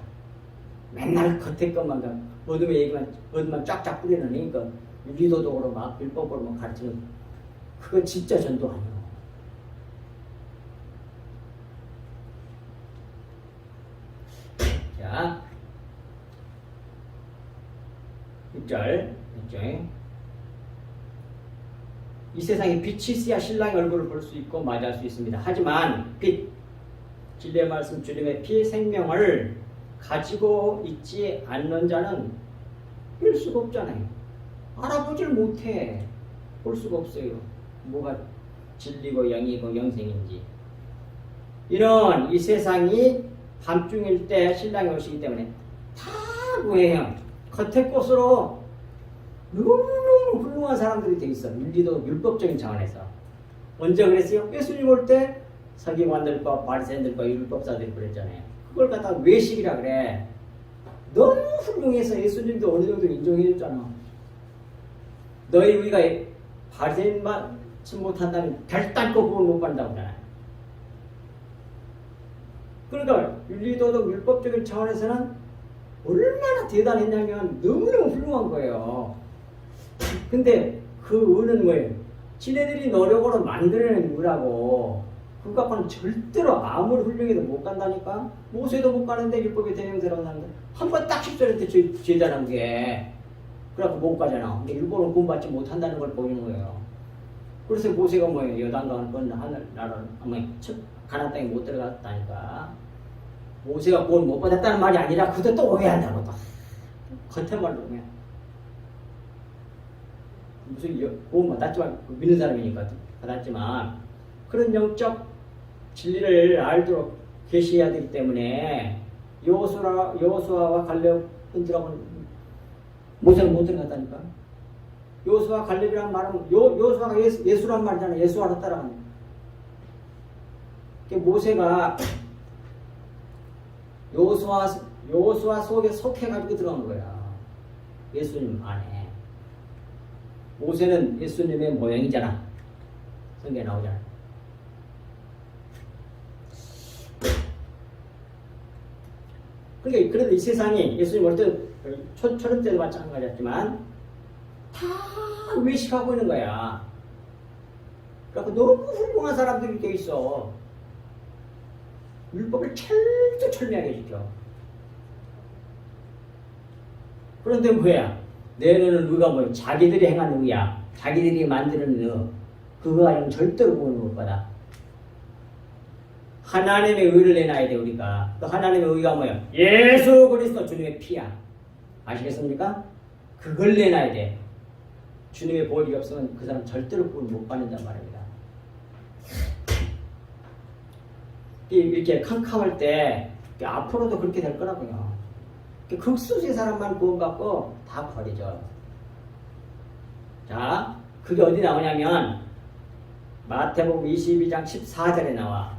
맨날 겉에 것만 어둠의 얘기만 어둠만 쫙쫙 뿌리는 거 리도덕으로 막 율법으로 막 가르치는 그건 진짜 전도 아니에요. 자 6절 이 세상에 빛이 있어야 신랑의 얼굴을 볼 수 있고 맞이할 수 있습니다. 하지만 빛, 진리의 말씀, 주님의 피, 생명을 가지고 있지 않는 자는 볼 수가 없잖아요. 알아보질 못해. 볼 수가 없어요. 뭐가 진리고 영이고 영생인지. 이런 이 세상이 밤중일 때 신랑이 오시기 때문에 다 뭐예요? 겉의 꽃으로 너무너무 훌륭한 사람들이 돼 있어. 윤리도 율법적인 차원에서. 언제 그랬어요? 예수님 올 때 서기관들과 바리새인들과 율법사들이 그랬잖아요. 그걸 갖다가 외식이라 그래. 너무 훌륭해서 예수님도 어느 정도 인정해줬잖아. 너희 우리가 바리새인만 못한다면 별단 거부를 못 받는다고 하잖아요. 그러니까 윤리도덕 율법적인 차원에서는 얼마나 대단했냐면 너무너무 훌륭한 거예요. 근데 그 의는 뭐예요? 지네들이 노력으로 만들어낸 의라고 그거 갖고는 절대로 아무리 훌륭해도 못 간다니까. 모세도 못 가는데 율법의 대명세라고 하는데 한 번 딱 10절한테 죄다는 게 그래갖고 못 가잖아. 근데 율법은 구원받지 못한다는 걸 보이는 거예요. 그래서 모세가 뭐예요? 여단강을 건너 하늘 나라를 가나안 땅에 못 들어갔다니까. 모세가 구원 못 받았다는 말이 아니라 그것도 또 오해한다고 또 겉에 말로 그냥 무슨 구원 받았지만 믿는 사람이니까 받았지만 그런 영적 진리를 알도록 계시해야 되기 때문에 여호수아와 갈렙들하고는 모세는 못 들어갔다니까. 여호수아 갈렙이란 말은 여호수아가 예수란 말이잖아. 예수와로 따라가는. 모세가 여호수아 속에 속해가지고 들어간 거야. 예수님 안에. 모세는 예수님의 모형이잖아. 성경에 나오잖아. 그러니까 그래도 이 세상이 예수님 올 때 초림 때도 마찬가지였지만 다 외식하고 있는 거야. 그러니까 너무 훌륭한 사람들이 이렇게 있어. 율법을 철두철미하게 지켜. 그런데 뭐야? 내 너는 의가 뭐야? 자기들이 행하는 의야. 자기들이 만드는 의. 그거 아니면 절대로 구원을 못 받아. 하나님의 의를 내놔야 돼 우리가. 또 하나님의 의가 뭐야? 예수 그리스도 주님의 피야. 아시겠습니까? 그걸 내놔야 돼. 주님의 보혈이 없으면 그 사람 절대로 구원 못 받는단 말입니다. 이렇게 캄캄할 때 앞으로도 그렇게 될 거라고요. 극소수의 사람만 구원받고 다 버리죠. 자, 그게 어디 나오냐면 마태복음 22장 14절에 나와.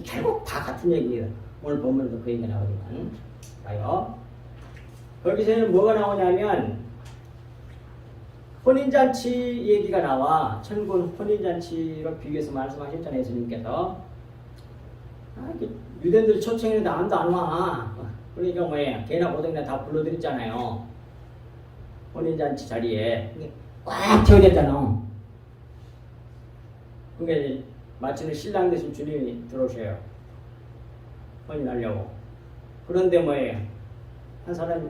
결국 다 같은 얘기예요. 오늘 본문도 그 얘기가 나오지만 봐요. 거기서는 뭐가 나오냐면 혼인잔치 얘기가 나와. 천군 혼인잔치로 비교해서 말씀하셨잖아요. 예수님께서. 유대인들이 초청했는데 아무도 안 와. 그러니까 뭐예요? 개나 고등이나 다 불러드렸잖아요. 혼인잔치 자리에 꽉 채워졌잖아. 그러니까 마치는 신랑 되신 주님이 들어오셔요. 혼인하려고. 그런데 뭐예요? 한 사람이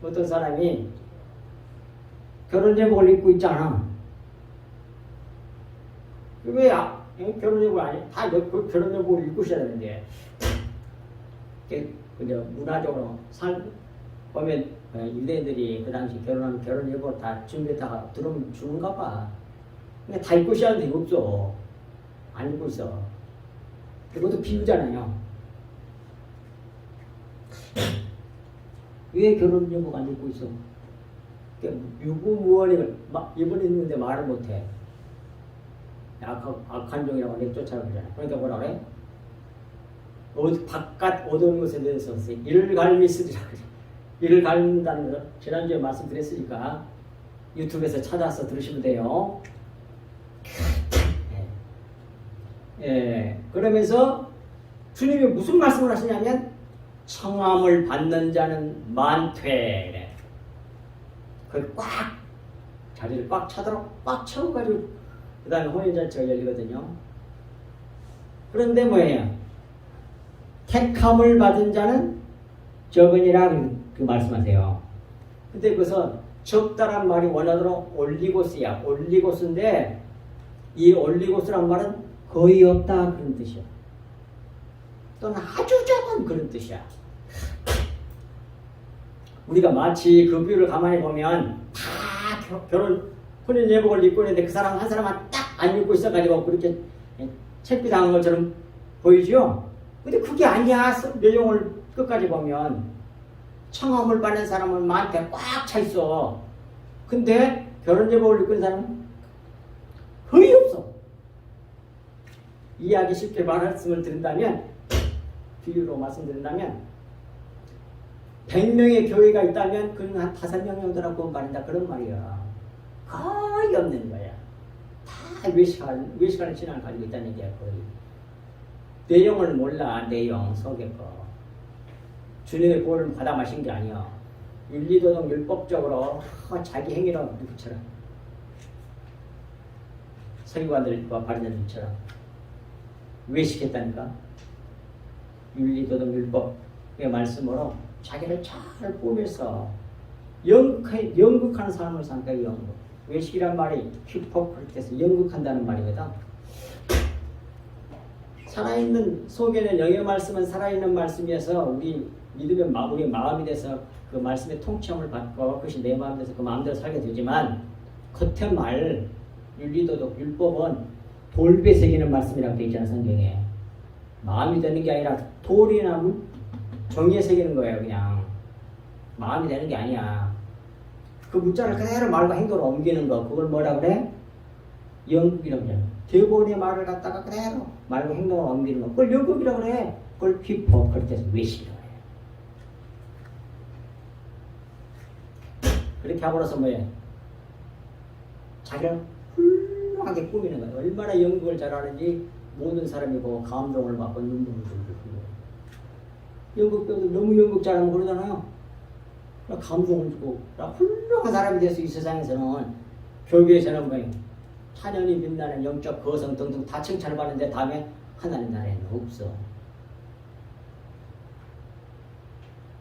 어떤 사람이 결혼제복을 입고 있잖아. 왜 결혼제복 아니? 다 결혼제복을 입고 있어야 되는데. 그저 문화적으로 보면 유대인들이 그 당시 결혼하면 결혼제복을 다 준비했다가 들어오면 주는가 봐. 근데 다 입고 있어야 되는 게 없어. 안 입고 있어. 그것도 비유잖아요. 왜 결혼제복 안 입고 있어? 유구무원을 입었는데 말을 못해. 악한 종이라고 내쫓아가잖아. 그러니까 뭐라 그래? 바깥 어두운 곳에 대해서 이를 갈미스리라 그래. 이를 갈민다는 거 지난주에 말씀드렸으니까 유튜브에서 찾아서 들으시면 돼요. 그러면서 주님이 무슨 말씀을 하시냐면 청함을 받는 자는 만퇴래. 그걸 꽉 자리를 꽉 차도록 꽉 채워가지고 그 다음에 혼인잔치가 열리거든요. 그런데 뭐예요? 택함을 받은 자는 적으니라 그 말씀하세요. 근데 그것은 적다란 말이 원어로 올리고스야. 올리고스인데 이 올리고스란 말은 거의 없다 그런 뜻이야. 또는 아주 적은 그런 뜻이야. 우리가 마치 그 비유를 가만히 보면 다 혼인 예복을 입고 있는데 그 사람 한 사람만 딱 안 입고 있어가지고 그렇게 책비당한 것처럼 보이죠? 근데 그게 아니야. 내용을 끝까지 보면 청함을 받는 사람은 마음에 꽉 차 있어. 근데 결혼 예복을 입고 있는 사람은 거의 없어. 이해하기 쉽게 말씀을 드린다면, 비유로 말씀드린다면 100명의 교회가 있다면 그는 한 5명 정도라고 말한다 그런 말이야. 거의 없는 거야. 다 외식하는 신앙을 가지고 있다는 얘기야. 거의 내용을 몰라. 내용 속에 거 주님의 구원을 받아 마신 게 아니야. 윤리도덕 율법적으로 자기 행위로 누구처럼 서기관들과 바리새인들처럼 외식했다니까. 윤리도덕 율법의 말씀으로 자기를 잘 꾸며서 연극하는 사람을 산다. 연극. 외식이란 말이 히포크리트에서 연극한다는 말이거든. 살아있는 속에는 영의 말씀은 살아있는 말씀이어서 우리 믿으면 우리 마음이 돼서 그 말씀의 통치함을 받고 그것이 내 마음 돼서 그 마음대로 살게 되지만 겉의 말 윤리도덕 율법은 돌배 새기는 말씀이라고 되어 있잖아요. 성경에. 마음이 되는 게 아니라 돌이나 종이에 새기는 거예요. 그냥 마음이 되는 게 아니야. 그 문자를 그대로 말과 행동으로 옮기는 거 그걸 뭐라 그래? 영국이라고 그래. 대본의 말을 갖다가 그대로 말과 행동으로 옮기는 거 그걸 영국이라고 그래. 그걸 휘법 그렇게 해서 외식이라고 해요. 그렇게 함으로써 뭐예요? 자기를 훌륭하게 꾸미는 거예요. 얼마나 연극을 잘하는지 모든 사람이 보고 감동을 받고 눈물을 흘리고 연극 배우들 너무 연극 잘하면 그러잖아요. 감동을 주고 훌륭한 사람이 될 수 이 세상에서는 교회에서는 뭐 찬연이 빛나는 영적 거성 등등 다 칭찬을 받는데 다음에 하나님 나라에는 없어.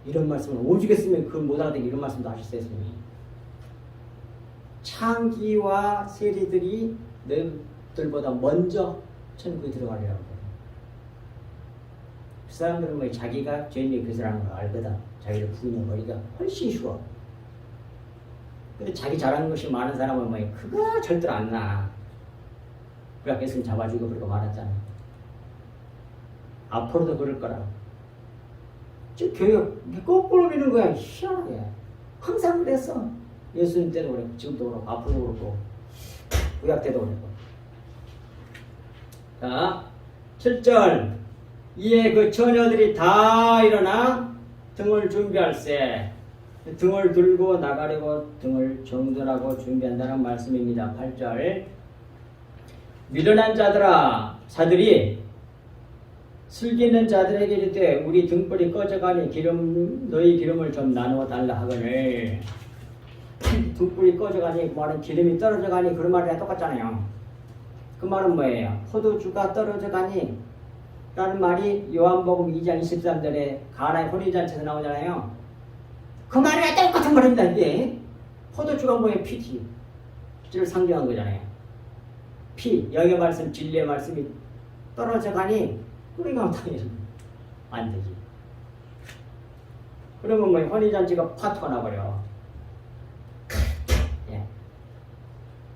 이런 말씀을 오죽했으면 그 못 알아듣는 이런 말씀도 하셨어요. 창기와 세리들이 너희들보다 먼저 천국에 들어가려고 해요. 그 사람들은 뭐 자기가 죄인이 그것이라는 걸 알거든. 자기를 부인해버리기가 훨씬 쉬워. 근데 자기 잘하는 것이 많은 사람은 뭐 그거 절대로 안 나. 그래서 예수님 잡아주고 그러고 말았잖아. 앞으로도 그럴 거라고. 즉 교육 거꾸로 미는 거야. 희한하게. 항상 그랬어. 예수님 때도 그랬고 지금도 그렇고 앞으로도 그렇고 구약 때도 그랬고. 자 7절 이에 그 처녀들이 다 일어나 등을 준비할세. 등을 들고 나가려고 등을 정돈하고 준비한다는 말씀입니다. 8절 미련한 자들이 슬기는 자들에게 이르되 우리 등불이 꺼져가니 너희 기름을 좀 나누어 달라 하거늘. 등불이 꺼져가니 그 말은 기름이 떨어져가니 그런 말이랑 똑같잖아요. 그 말은 뭐예요? 포도주가 떨어져가니 라는 말이 요한복음 2장 23절에 가나의 혼인잔치에서 나오잖아요. 그 말이랑 똑같은 말입니다. 이게 포도주가 뭐예요? 피를 상징한 거잖아요. 피, 영의 말씀, 진리의 말씀이 떨어져가니 우리가 당연히 안 되지. 그러면 뭐 혼인잔치가 파토가 나버려. 예.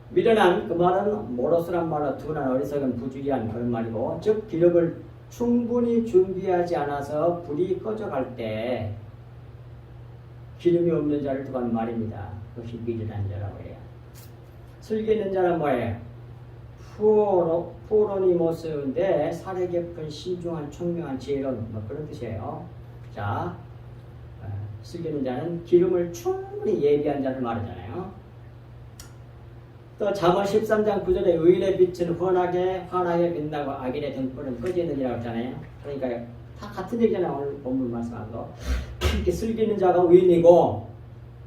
미련한 그 말은 모로스란 말은 둔한 어리석은 부주의한 그런 말이고, 즉 기름을 충분히 준비하지 않아서 불이 꺼져갈 때 기름이 없는 자를 두는 말입니다. 그것이 미련한 자라고 해요. 슬기 있는 자는 뭐예요? 푸로니모스인데 사려 깊은 신중한 총명한 지혜로운 뭐 그런 뜻이에요. 자, 슬기 있는 자는 기름을 충분히 예비한 자를 말하잖아요. 또 잠언 13장 9절에 의인의 빛은 환하게 빛나고 악인의 등불은 꺼지느니라고 했잖아요. 그러니까 다 같은 얘기잖아요. 오늘 본문 말씀한 거. 이렇게 슬기 있는 자가 의인이고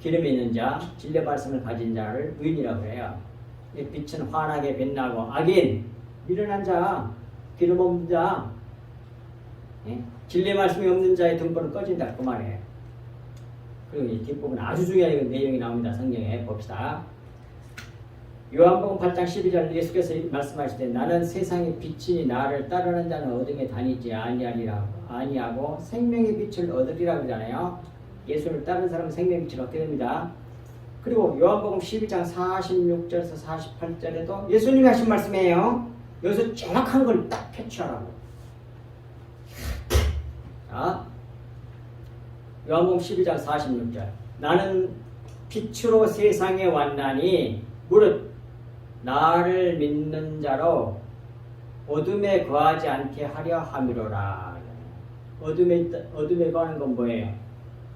기름이 있는 자, 진리의 말씀을 가진 자를 의인이라고 해요. 이 빛은 환하게 빛나고 악인, 미련한 자, 기름 없는 자, 진리의 말씀이 없는 자의 등불은 꺼진다. 그 말이에요. 그리고 이 뒷부분 아주 중요한 내용이 나옵니다. 성경에 봅시다. 요한복음 8장 12절 예수께서 말씀하실 때 나는 세상의 빛이니 나를 따르는 자는 어둠에 다니지 아니하고 생명의 빛을 얻으리라고 하잖아요. 예수를 따르는 사람은 생명의 빛을 얻게 됩니다. 그리고 요한복음 12장 46절에서 48절에도 예수님이 하신 말씀이에요. 여기서 정확한 걸 딱 캐치하라고. 자, 요한복음 12장 46절 나는 빛으로 세상에 왔나니 무릇 나를 믿는 자로 어둠에 거하지 않게 하려 함이로라. 어둠에 거하는 건 뭐예요?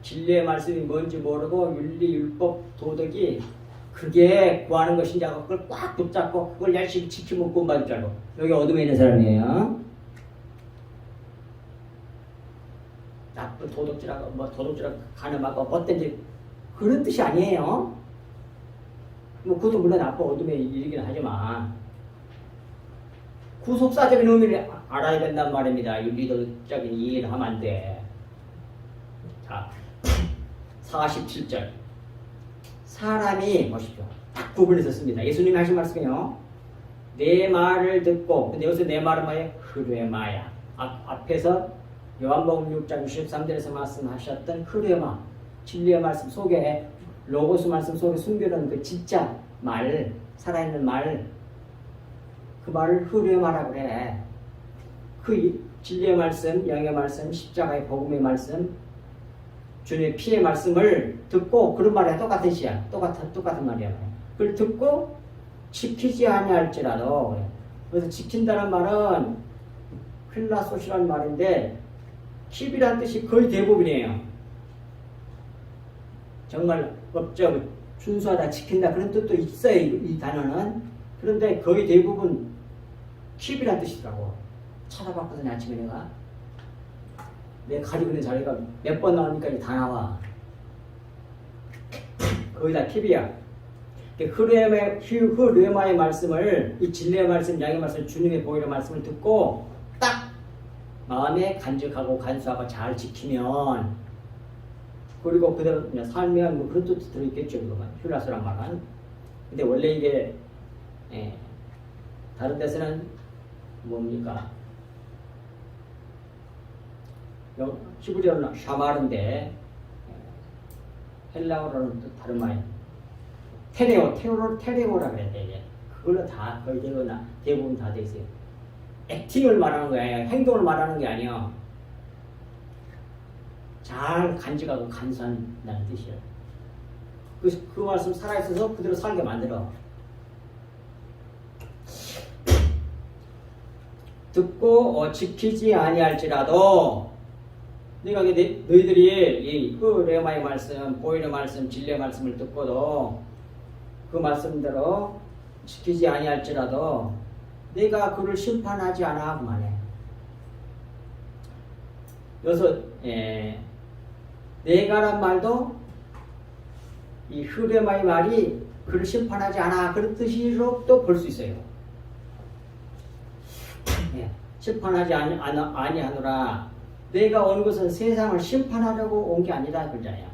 진리의 말씀이 뭔지 모르고 윤리, 율법, 도덕이 그게 구하는 것인지 하고 그걸 꽉 붙잡고 그걸 열심히 지키면 구원받을 줄 알고 여기 어둠에 있는 사람이에요. 나쁜 도덕질하고 도덕질하고 가늠하고 뻗든지 그런 뜻이 아니에요. 그것도 물론 나쁜 어둠의 일이긴 하지만 구속사적인 의미를 알아야 된단 말입니다. 윤리도적인 이해를 하면 안 돼. 자, 47절 사람이 보십시오. 딱 구분해서 씁니다. 예수님이 하신 말씀이요. 내 말을 듣고, 근데 여기서 내 말은 뭐예요? 흐레마야. 앞에서 요한복음 6장 63절에서 말씀하셨던 흐레마, 진리의 말씀 속에, 로고스 말씀 속에 숨겨놓은 그 진짜 말, 살아있는 말, 그 말을 흐레마라고 그래. 그 진리의 말씀, 영의 말씀, 십자가의 복음의 말씀, 주님의 피의 말씀을 듣고, 그런 말이야. 똑같은 시야. 똑같은 말이야. 그걸 듣고 지키지 아니할지라도, 그래서 지킨다는 말은 필라소시라는 말인데 킵이라는 뜻이 거의 대부분이에요. 정말 법적 준수하다, 지킨다 그런 뜻도 있어요. 이 단어는. 그런데 거의 대부분 킵이라는 뜻이더라고. 찾아봤거든요. 아침에 내가 가지고 있는 자리가 몇 번 나오니까 다 나와. 거의 다 킵이야. 흐레마의 말씀을, 이 진리의 말씀, 양의 말씀, 주님의 보이는 말씀을 듣고 딱 마음에 간직하고 간수하고 잘 지키면, 그리고 그대로 살면 뭐 그런 뜻도 들어있겠죠. 그거만 휴라스란 말은. 근데 원래 이게 다른 데서는 뭡니까? 히브리어는 샤마르인데 헬라어로는 또 다른 말이에요. 테레오라 그랬대. 이게 그걸로 다 거의 대부분 다 돼 있어요. 액팅을 말하는 거예요. 행동을 말하는 게 아니에요. 잘 간직하고 간수한다는 뜻이에요. 그 말씀 살아있어서 그대로 살게 만들어. 듣고 지키지 아니할지라도, 내가 너희들이 이 흐레마의 말씀, 보이는 말씀, 진리의 말씀을 듣고도 그 말씀대로 지키지 아니할지라도 내가 그를 심판하지 않아. 그 말이에요. 여기서 내가란 말도 이 흐레마의 말이 그를 심판하지 않아 그런 뜻으로 또 볼 수 있어요. 심판하지 아니하노라. 내가 온 것은 세상을 심판하려고 온 게 아니다 그러잖아요.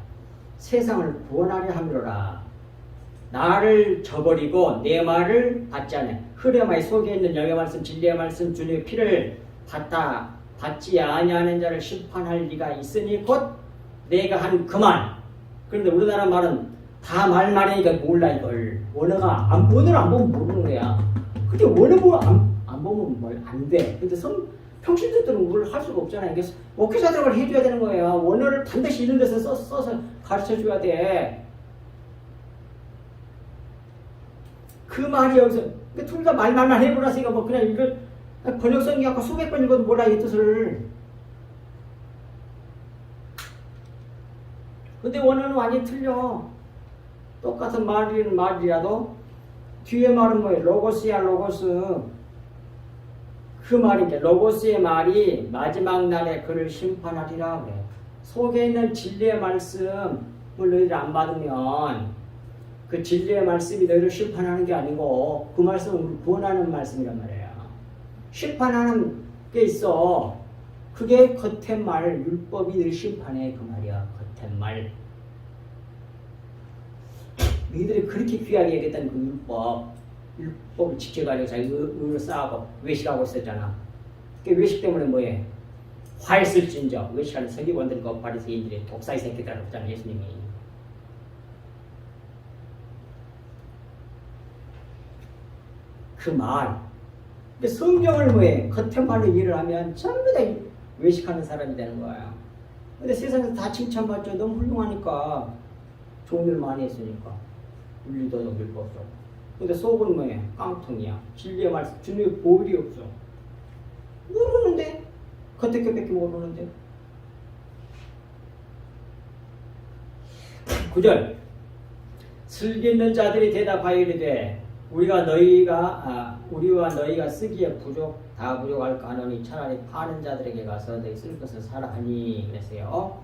세상을 구원하려 함이로라. 나를 저버리고 내 말을 받지 않아. 흐레마의 속에 있는 영의 말씀, 진리의 말씀, 주님의 피를 받지 아니하는 자를 심판할 리가 있으니 곧 내가 한 그 말. 그런데 우리나라 말은 다 말이니까 몰라 이걸. 원어를 안 보면 모르는 거야. 근데 원어 안 보면 뭘 안 돼. 근데 평신도들은 뭘 할 수가 없잖아요. 그래서 목회자들을 해줘야 되는 거예요. 원어를 반드시 이런 데서 써서 가르쳐 줘야 돼. 그 말이 여기서 둘 다 말만 해보라니까 뭐 그냥 이걸 번역성이 갖고 수백 번 읽어도 몰라 이 뜻을. 근데 원어는 완전히 틀려. 똑같은 말이라도 뒤에 말은 뭐예요? 로고스야 로고스. 그 말이니까 로고스의 말이 마지막 날에 그를 심판하리라 그래. 속에 있는 진리의 말씀을 너희들 안 받으면 그 진리의 말씀이 너희를 심판하는 게 아니고 그 말씀은 우리 구원하는 말씀이란 말이에요. 심판하는 게 있어. 그게 겉의 말, 율법이 너희를 심판해 그 말이야. 겉의 말. 너희들이 그렇게 귀하게 얘기했던 그 율법을 지켜가지고 자기 의를 쌓아고 외식하고 있었잖아. 그 외식 때문에 뭐해? 화했을진저. 외식하는 서기관들과 바리새인들이 독사의 새끼들이라고 했잖아 예수님이. 그 말. 근데 성경을 뭐해? 겉의 말로 이해를 하면 전부 다 외식하는 사람이 되는 거야. 근데 세상에서 다 칭찬받죠. 너무 훌륭하니까. 좋은 일 많이 했으니까. 윤리도덕 율법적. 근데 속은 뭐야? 깡통이야. 진리의 말씀, 주님의 보혈이 없어. 모르는데? 겉에 게 모르는데? 9절. 슬기 있는 자들이 대답하여 이르되 우리와 너희가 쓰기에 다 부족할까 하노니 차라리 파는 자들에게 가서 너희 쓸 것을 사라 하니 그랬어요.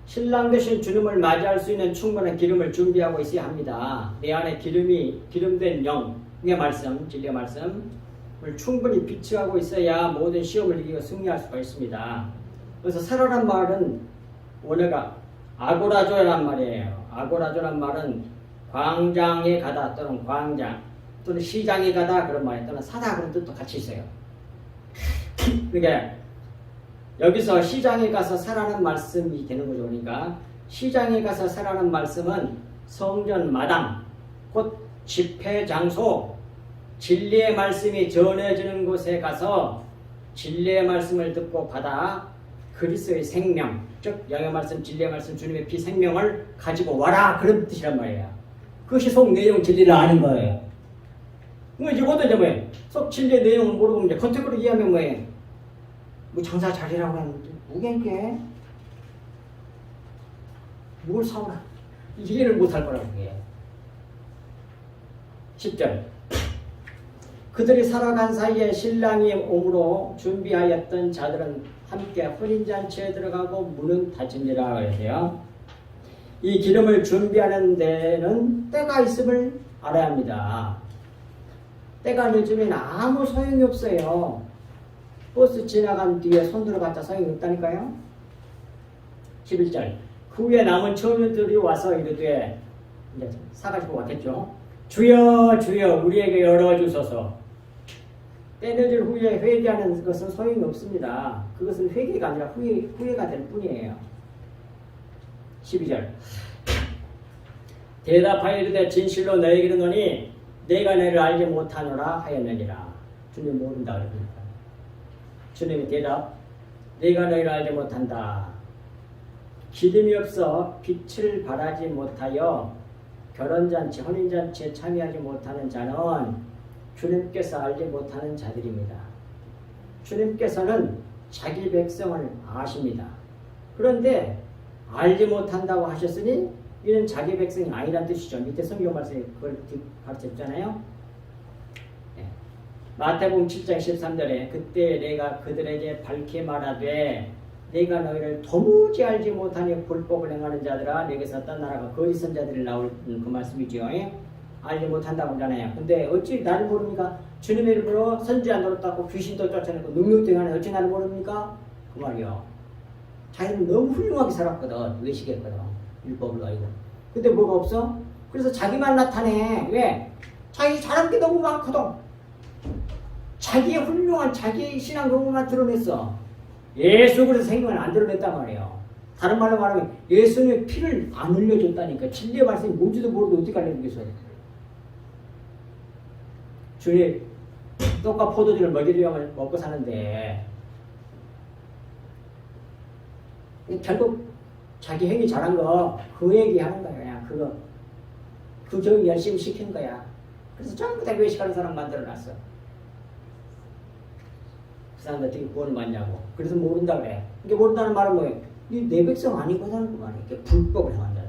신랑 되신 주님을 맞이할 수 있는 충분한 기름을 준비하고 있어야 합니다. 내 안에 기름된 영의 말씀, 진리의 말씀을 충분히 비추하고 있어야 모든 시험을 이기고 승리할 수가 있습니다. 그래서 사라란 말은 원어가 아고라조란 말이에요. 아고라조란 말은 광장에 가다 또는 광장, 또는 시장에 가다 그런 말이 또는 사다 그런 뜻도 같이 있어요. 그러니까 여기서 시장에 가서 사라는 말씀이 되는 거죠. 그러니까 시장에 가서 사라는 말씀은 성전 마당, 곧 집회 장소, 진리의 말씀이 전해지는 곳에 가서 진리의 말씀을 듣고 받아 그리스도의 생명, 즉 영의 말씀, 진리의 말씀, 주님의 피 생명을 가지고 와라 그런 뜻이란 말이에요. 그것이 속 내용 진리를 아는 거예요. 이것도 이제 뭐예요? 속 진리의 내용을 모르고 이제 겉으로 이해하면 뭐예요? 뭐 장사 잘이라고 하는데 무게인게 뭘 사오라 이해를 못할 거라고 그게. 10절 그들이 살아간 사이에 신랑이 오므로 준비하였던 자들은 함께 혼인잔치에 들어가고 문은 닫으니라 그러세요. 이 기름을 준비하는 데는 때가 있음을 알아야 합니다. 때가 늦으면 아무 소용이 없어요. 버스 지나간 뒤에 손들어 봤자 소용이 없다니까요. 11절 그 후에 남은 처녀들이 와서 이르되 이제 사가지고 왔겠죠. 주여 주여 우리에게 열어주소서. 때 늦을 후에 회개하는 것은 소용이 없습니다. 그것은 회개가 아니라 후회가 될 뿐이에요. 12절 대답하여 이르되 진실로 너에게 이르노니 내가 너를 알지 못하노라 하였느니라. 주님 모른다 그럽니다. 주님의 대답 내가 너희를 알지 못한다. 기름이 없어 빛을 발하지 못하여 결혼잔치, 혼인잔치에 참여하지 못하는 자는 주님께서 알지 못하는 자들입니다. 주님께서는 자기 백성을 아십니다. 그런데 알지 못한다고 하셨으니 이는 자기 백성이 아니란 뜻이죠. 밑에 성경 말씀에 그걸 가르쳤잖아요. 네. 마태복음 7장 13절에 그때 내가 그들에게 밝히 말하되 내가 너희를 도무지 알지 못하니 불법을 행하는 자들아 내게서 떠나라가 거짓 선자들이 나올 그 말씀이죠. 알지 못한다고 하잖아요. 근데 어찌 나를 모릅니까? 주님의 이름으로 선지자 노릇하고 귀신도 쫓아내고 능력도 행하는 어찌 나를 모릅니까? 그 말이요. 자기는 너무 훌륭하게 살았거든. 외식했거든. 율법을 가지고. 근데 뭐가 없어? 그래서 자기만 나타내. 왜? 자기 잘한 게 너무 많거든. 자기의 훌륭한 자기 신앙 너무만 드러냈어. 예수 그래서 생명을 안 드러냈단 말이에요. 다른 말로 말하면 예수님의 피를 안 흘려줬다니까. 진리의 말씀이 뭔지도 모르고 어떻게 알려주겠어요? 주님 떡과 포도주를 먹이려면 먹고 사는데 결국 자기 행위 잘한 거 그 얘기하는 거야. 그냥 그거 그 교육 열심히 시킨 거야. 그래서 전부 다 외식하는 사람 만들어놨어. 그 사람들 어떻게 구원을 받냐고. 그래서 모른다 그래. 이게 모른다는 말은 뭐예요? 내 백성 아니거든 그 말이야. 이게 불법을 행한다.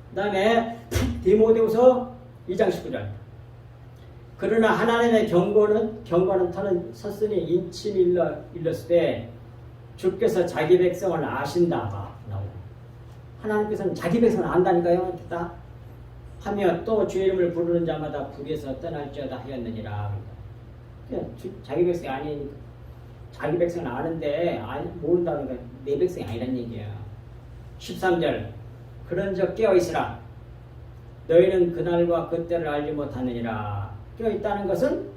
그 다음에 디모데후서 2장 19절 그러나 하나님의 경고는 터는 섰으니 인침이 일렀을 때 주께서 자기 백성을 아신다. 하나님께서는 자기 백성을 안다니까요. 하며 또 주의 이름을 부르는 자마다 불에서 떠날지어다 하였느니라. 자기 백성이 아니니까 자기 백성은 아는데 모른다니까 내 백성이 아니란 얘기야. 13절 그런즉 깨어있으라. 너희는 그날과 그때를 알지 못하느니라. 깨어있다는 것은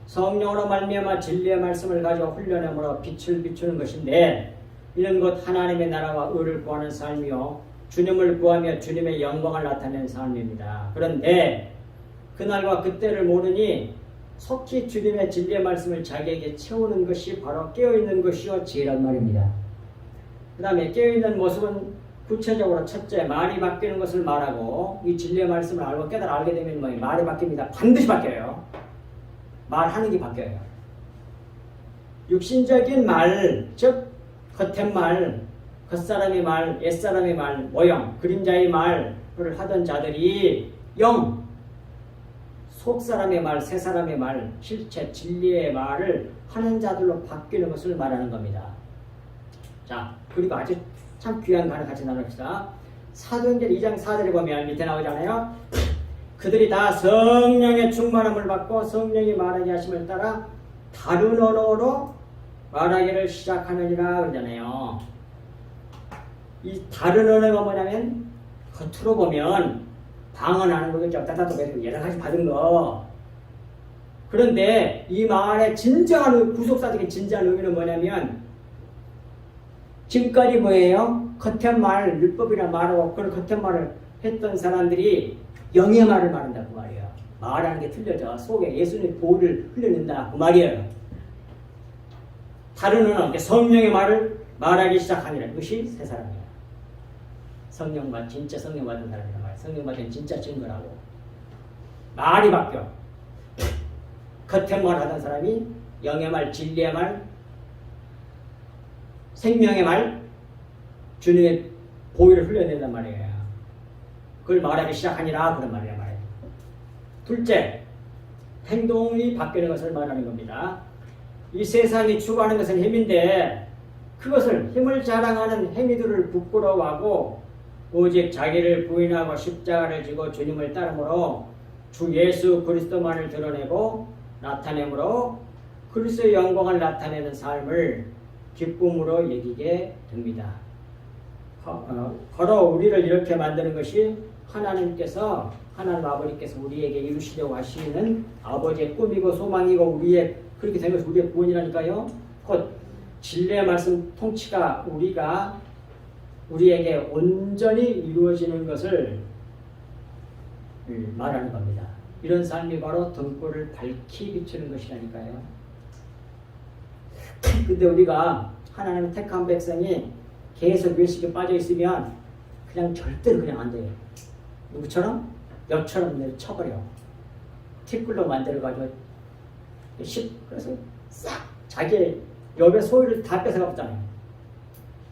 성령으로 말미암아 진리의 말씀을 가지고 훈련함으로 빛을 비추는 것인데 이는 곧 하나님의 나라와 의를 구하는 삶이요 주님을 구하며 주님의 영광을 나타내는 삶입니다. 그런데 그날과 그때를 모르니 속히 주님의 진리의 말씀을 자기에게 채우는 것이 바로 깨어있는 것이요 지혜란 말입니다. 그 다음에 깨어있는 모습은 구체적으로 첫째 말이 바뀌는 것을 말하고 이 진리의 말씀을 알고 깨달아 알게 되면 뭐예요? 말이 바뀝니다. 반드시 바뀌어요. 말하는 게 바뀌어요. 육신적인 말, 즉 겉의 말, 겉사람의 말, 옛사람의 말, 모형, 그림자의 말을 하던 자들이 영, 속사람의 말, 새사람의 말, 실체, 진리의 말을 하는 자들로 바뀌는 것을 말하는 겁니다. 자, 그리고 아주 참 귀한 말을 같이 나눕시다. 사도행전 2장 4절에 보면 밑에 나오잖아요. 그들이 다 성령의 충만함을 받고 성령이 말하게 하심을 따라 다른 언어로 말하기를 시작하느니라 그러잖아요. 이 다른 언어가 뭐냐면 겉으로 보면 방언하는 거겠죠. 따따도 여러 가지 받은 거. 그런데 이 말의 진정한 구속사적인 진정한 의미는 뭐냐면 지금까지 뭐예요? 겉에 말, 율법이라 말하고 그런 겉에 말을 했던 사람들이 영의 말을 말한다 그 말이에요. 말하는 게 틀려져. 속에 예수님의 보혈을 흘려낸다 그 말이에요. 다른 언어, 성령의 말을 말하기 시작하니라. 이것이 새 사람이에요. 성령만 진짜 성령 받은 사람이란 말이에요. 성령 받은 진짜 증거라고. 말이 바뀌어. 겉에 말 하던 사람이 영의 말, 진리의 말, 생명의 말, 주님의 보혈을 흘려낸단 말이에요. 그걸 말하기 시작하니라 그런 말이란 말이에요. 둘째, 행동이 바뀌는 것을 말하는 겁니다. 이 세상이 추구하는 것은 힘인데 그것을 힘을 자랑하는 행위들을 부끄러워하고 오직 자기를 부인하고 십자가를 지고 주님을 따르므로 주 예수 그리스도만을 드러내고 나타내므로 그리스도의 영광을 나타내는 삶을 기쁨으로 여기게 됩니다. 걸어 우리를 이렇게 만드는 것이 하나님께서 하나님 아버지께서 우리에게 이루시려고 하시는 아버지의 꿈이고 소망이고 우리의 그렇게 된 것이 우리의 구원이라니까요. 곧 진리의 말씀 통치가 우리에게 온전히 이루어지는 것을 말하는 겁니다. 이런 삶이 바로 등불을 밝히 비추는 것이라니까요. 근데 우리가 하나님의 택한 백성이 계속 외식에 빠져 있으면 그냥 절대로 그냥 안 돼요. 누구처럼? 엽처럼 쳐버려. 티끌로 만들어가지고 그래서 싹 자기 엽의 소유를 다 뺏어가봤잖아요.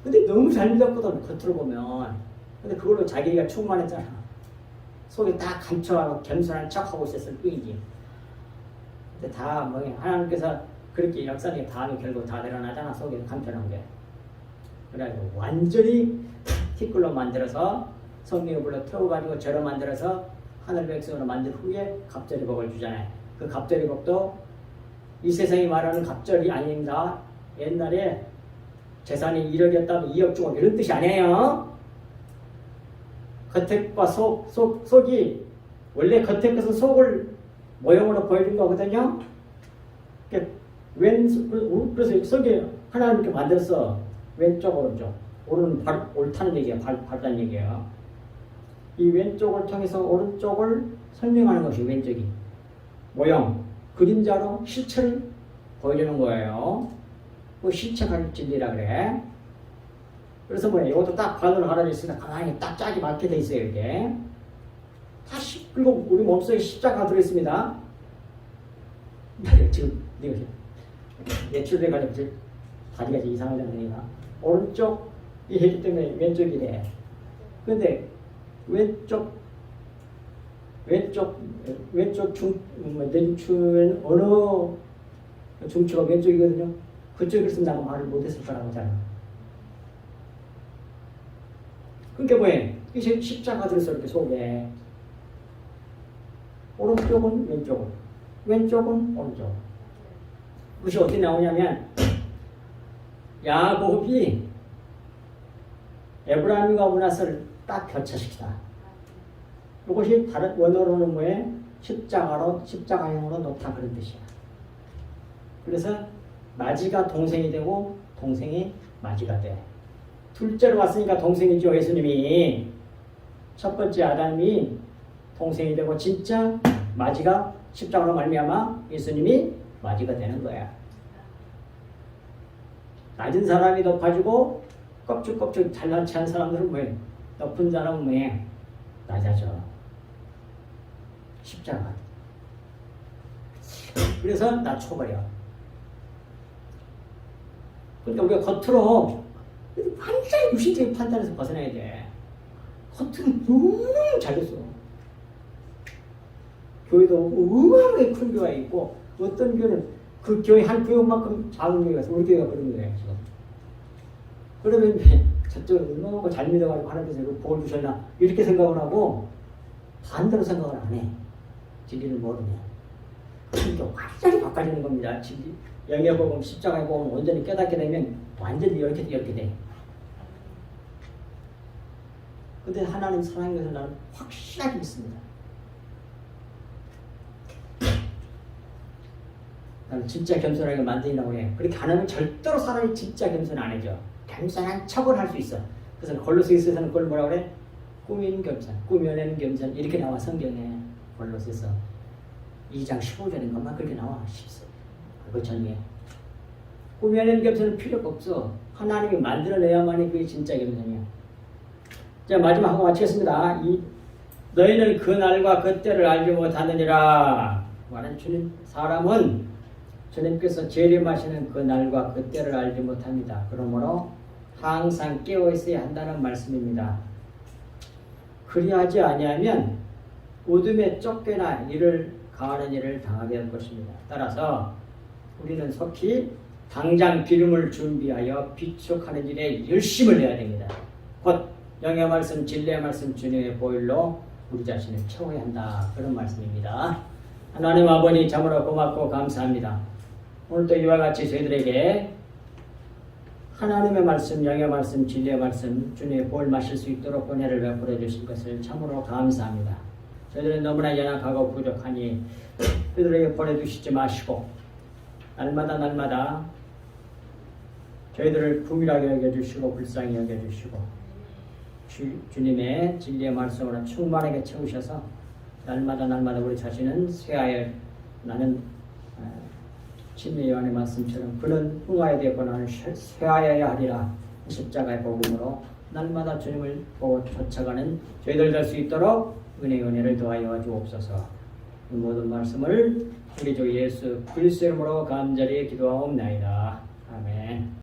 근데 너무 잘 믿었거든 겉으로 보면. 근데 그걸로 자기가 충만했잖아. 속에 다 감춰하고 겸손한 척하고 있었을 뿐이지. 근데 다 하나님께서 그렇게 역사적인 다음에 결국 다 드러나잖아. 속에 감춰놓은 게. 그래가지고 완전히 티끌로 만들어서 성령을 불러 태워가지고 죄로 만들어서 하늘 백성으로 만든 후에 갑절의 복을 주잖아요. 그 갑절의 복도 이 세상이 말하는 갑절이 아닙니다. 옛날에 재산이 1억이었다면 2억 주고 이런 뜻이 아니에요. 겉에 것과 속이 원래 겉에 것은 속을 모형으로 보여준 거거든요. 그래서 속에 하나님께 만들었어. 왼쪽 오른쪽. 오른은 옳다는 얘기야. 바르다는 얘기야. 이 왼쪽을 통해서 오른쪽을 설명하는 것이 왼쪽이 모형, 그림자로 실체를 보여주는 거예요. 그 실체가 진리라 그래. 그래서 이것도 딱 반으로 갈라져 있으니까 가만히 딱 짝이 맞게 돼 있어요. 이게 다시 그리고 우리 몸속에 십자가가 들어있습니다. 지금 내가 예출돼가지고 다리가 이상하잖아. 오른쪽 이 해기 때문에 왼쪽이래. 근데 왼쪽 내중추는 어느 중추가 왼쪽이거든요. 그쪽에 있으면 나가 말을 못했을 거라고 하잖아. 그러니까 뭐예요? 이게 십자가 들어서 이렇게 속에 오른쪽은 왼쪽은 오른쪽. 그것이 어떻게 나오냐면 야곱이 에브라임과 문하스를 딱 교차시키다. 이것이 다른 원어로는 뭐예요? 십자가형으로 놓다 그런 뜻이야. 그래서 마지가 동생이 되고 동생이 마지가 돼. 둘째로 왔으니까 동생이죠. 예수님이 첫 번째 아담이 동생이 되고 진짜 마지가 십자가로 말미암아 예수님이 마지가 되는 거야. 낮은 사람이 높아지고 껍질껍질 잘난 체한 사람들은 뭐예요? 높은 사람은 뭐예요? 낮아져. 십자가. 그래서 낮춰버려. 그러니까 우리가 겉으로 완전히 무신적인 판단에서 벗어나야 돼. 겉으로 너무 잘 됐어. 교회도 어마어마하게 큰 교회가 있고 어떤 교회는 그 교회 한 교회만큼 작은 교회가 있어. 우리 교회가 그런 거예요 지금. 그러면 저쪽은 너무 잘 믿어가지고 하나님께서 복을 주셨나 이렇게 생각을 하고 반대로 생각을 안 해. 진리를 모르면. 그러니까 완전히 바꿔지는 겁니다. 진리. 영의 복음, 십자가의 복음 온전히 깨닫게 되면 완전히 이렇게 돼. 근데 하나님 사랑인 것을 나는 확실하게 믿습니다. 나는 진짜 겸손하게 만들려고 해. 그렇게 안 하면 절대로 사람이 진짜 겸손 안 해줘. 겸손한 척을 할 수 있어. 그래서 골로새서에서는 그걸 뭐라 그래? 꾸미는 겸손, 꾸며내는 겸손 이렇게 나와 성경에. 골로새서 2장 15절인 것만 그렇게 나와. 그렇잖아요. 꾸며내는 겸손은 필요가 없어. 하나님이 만들어내야만이 그게 진짜 겸손이야. 자, 마지막 하고 마치겠습니다. 너희는 그 날과 그 때를 알지 못하느니라. 말하는 주님, 사람은 주님께서 재림하시는 그 날과 그 때를 알지 못합니다. 그러므로 항상 깨어 있어야 한다는 말씀입니다. 그리하지 아니하면 어둠에 쫓겨나 이를 가하는 일을 당하게 될 것입니다. 따라서 우리는 속히 당장 기름을 준비하여 비축하는 일에 열심을 내야 됩니다. 곧 영의 말씀, 진리의 말씀, 주님의 보혈로 우리 자신을 채워야 한다. 그런 말씀입니다. 하나님 아버지 참으로 고맙고 감사합니다. 오늘도 이와 같이 저희들에게 하나님의 말씀, 영의 말씀, 진리의 말씀, 주님의 보혈 마실 수 있도록 은혜를 베풀어 주신 것을 참으로 감사합니다. 저희들은 너무나 연약하고 부족하니 그들에게 보내주시지 마시고 날마다 저희들을 긍휼하게 여겨주시고 불쌍히 여겨주시고 주님의 진리의 말씀으로 충만하게 채우셔서 날마다 우리 자신은 쇠하여 나는 진리 요한의 말씀처럼 그는 흥하여야 되고 나는 쇠하여야 하리라 십자가의 복음으로 날마다 주님을 보고 쫓아가는 저희들 될 수 있도록 은혜를 더하여 주옵소서. 이 모든 말씀을 우리 주 예수 그리스도 이름으로 간절히 기도하옵나이다. 아멘.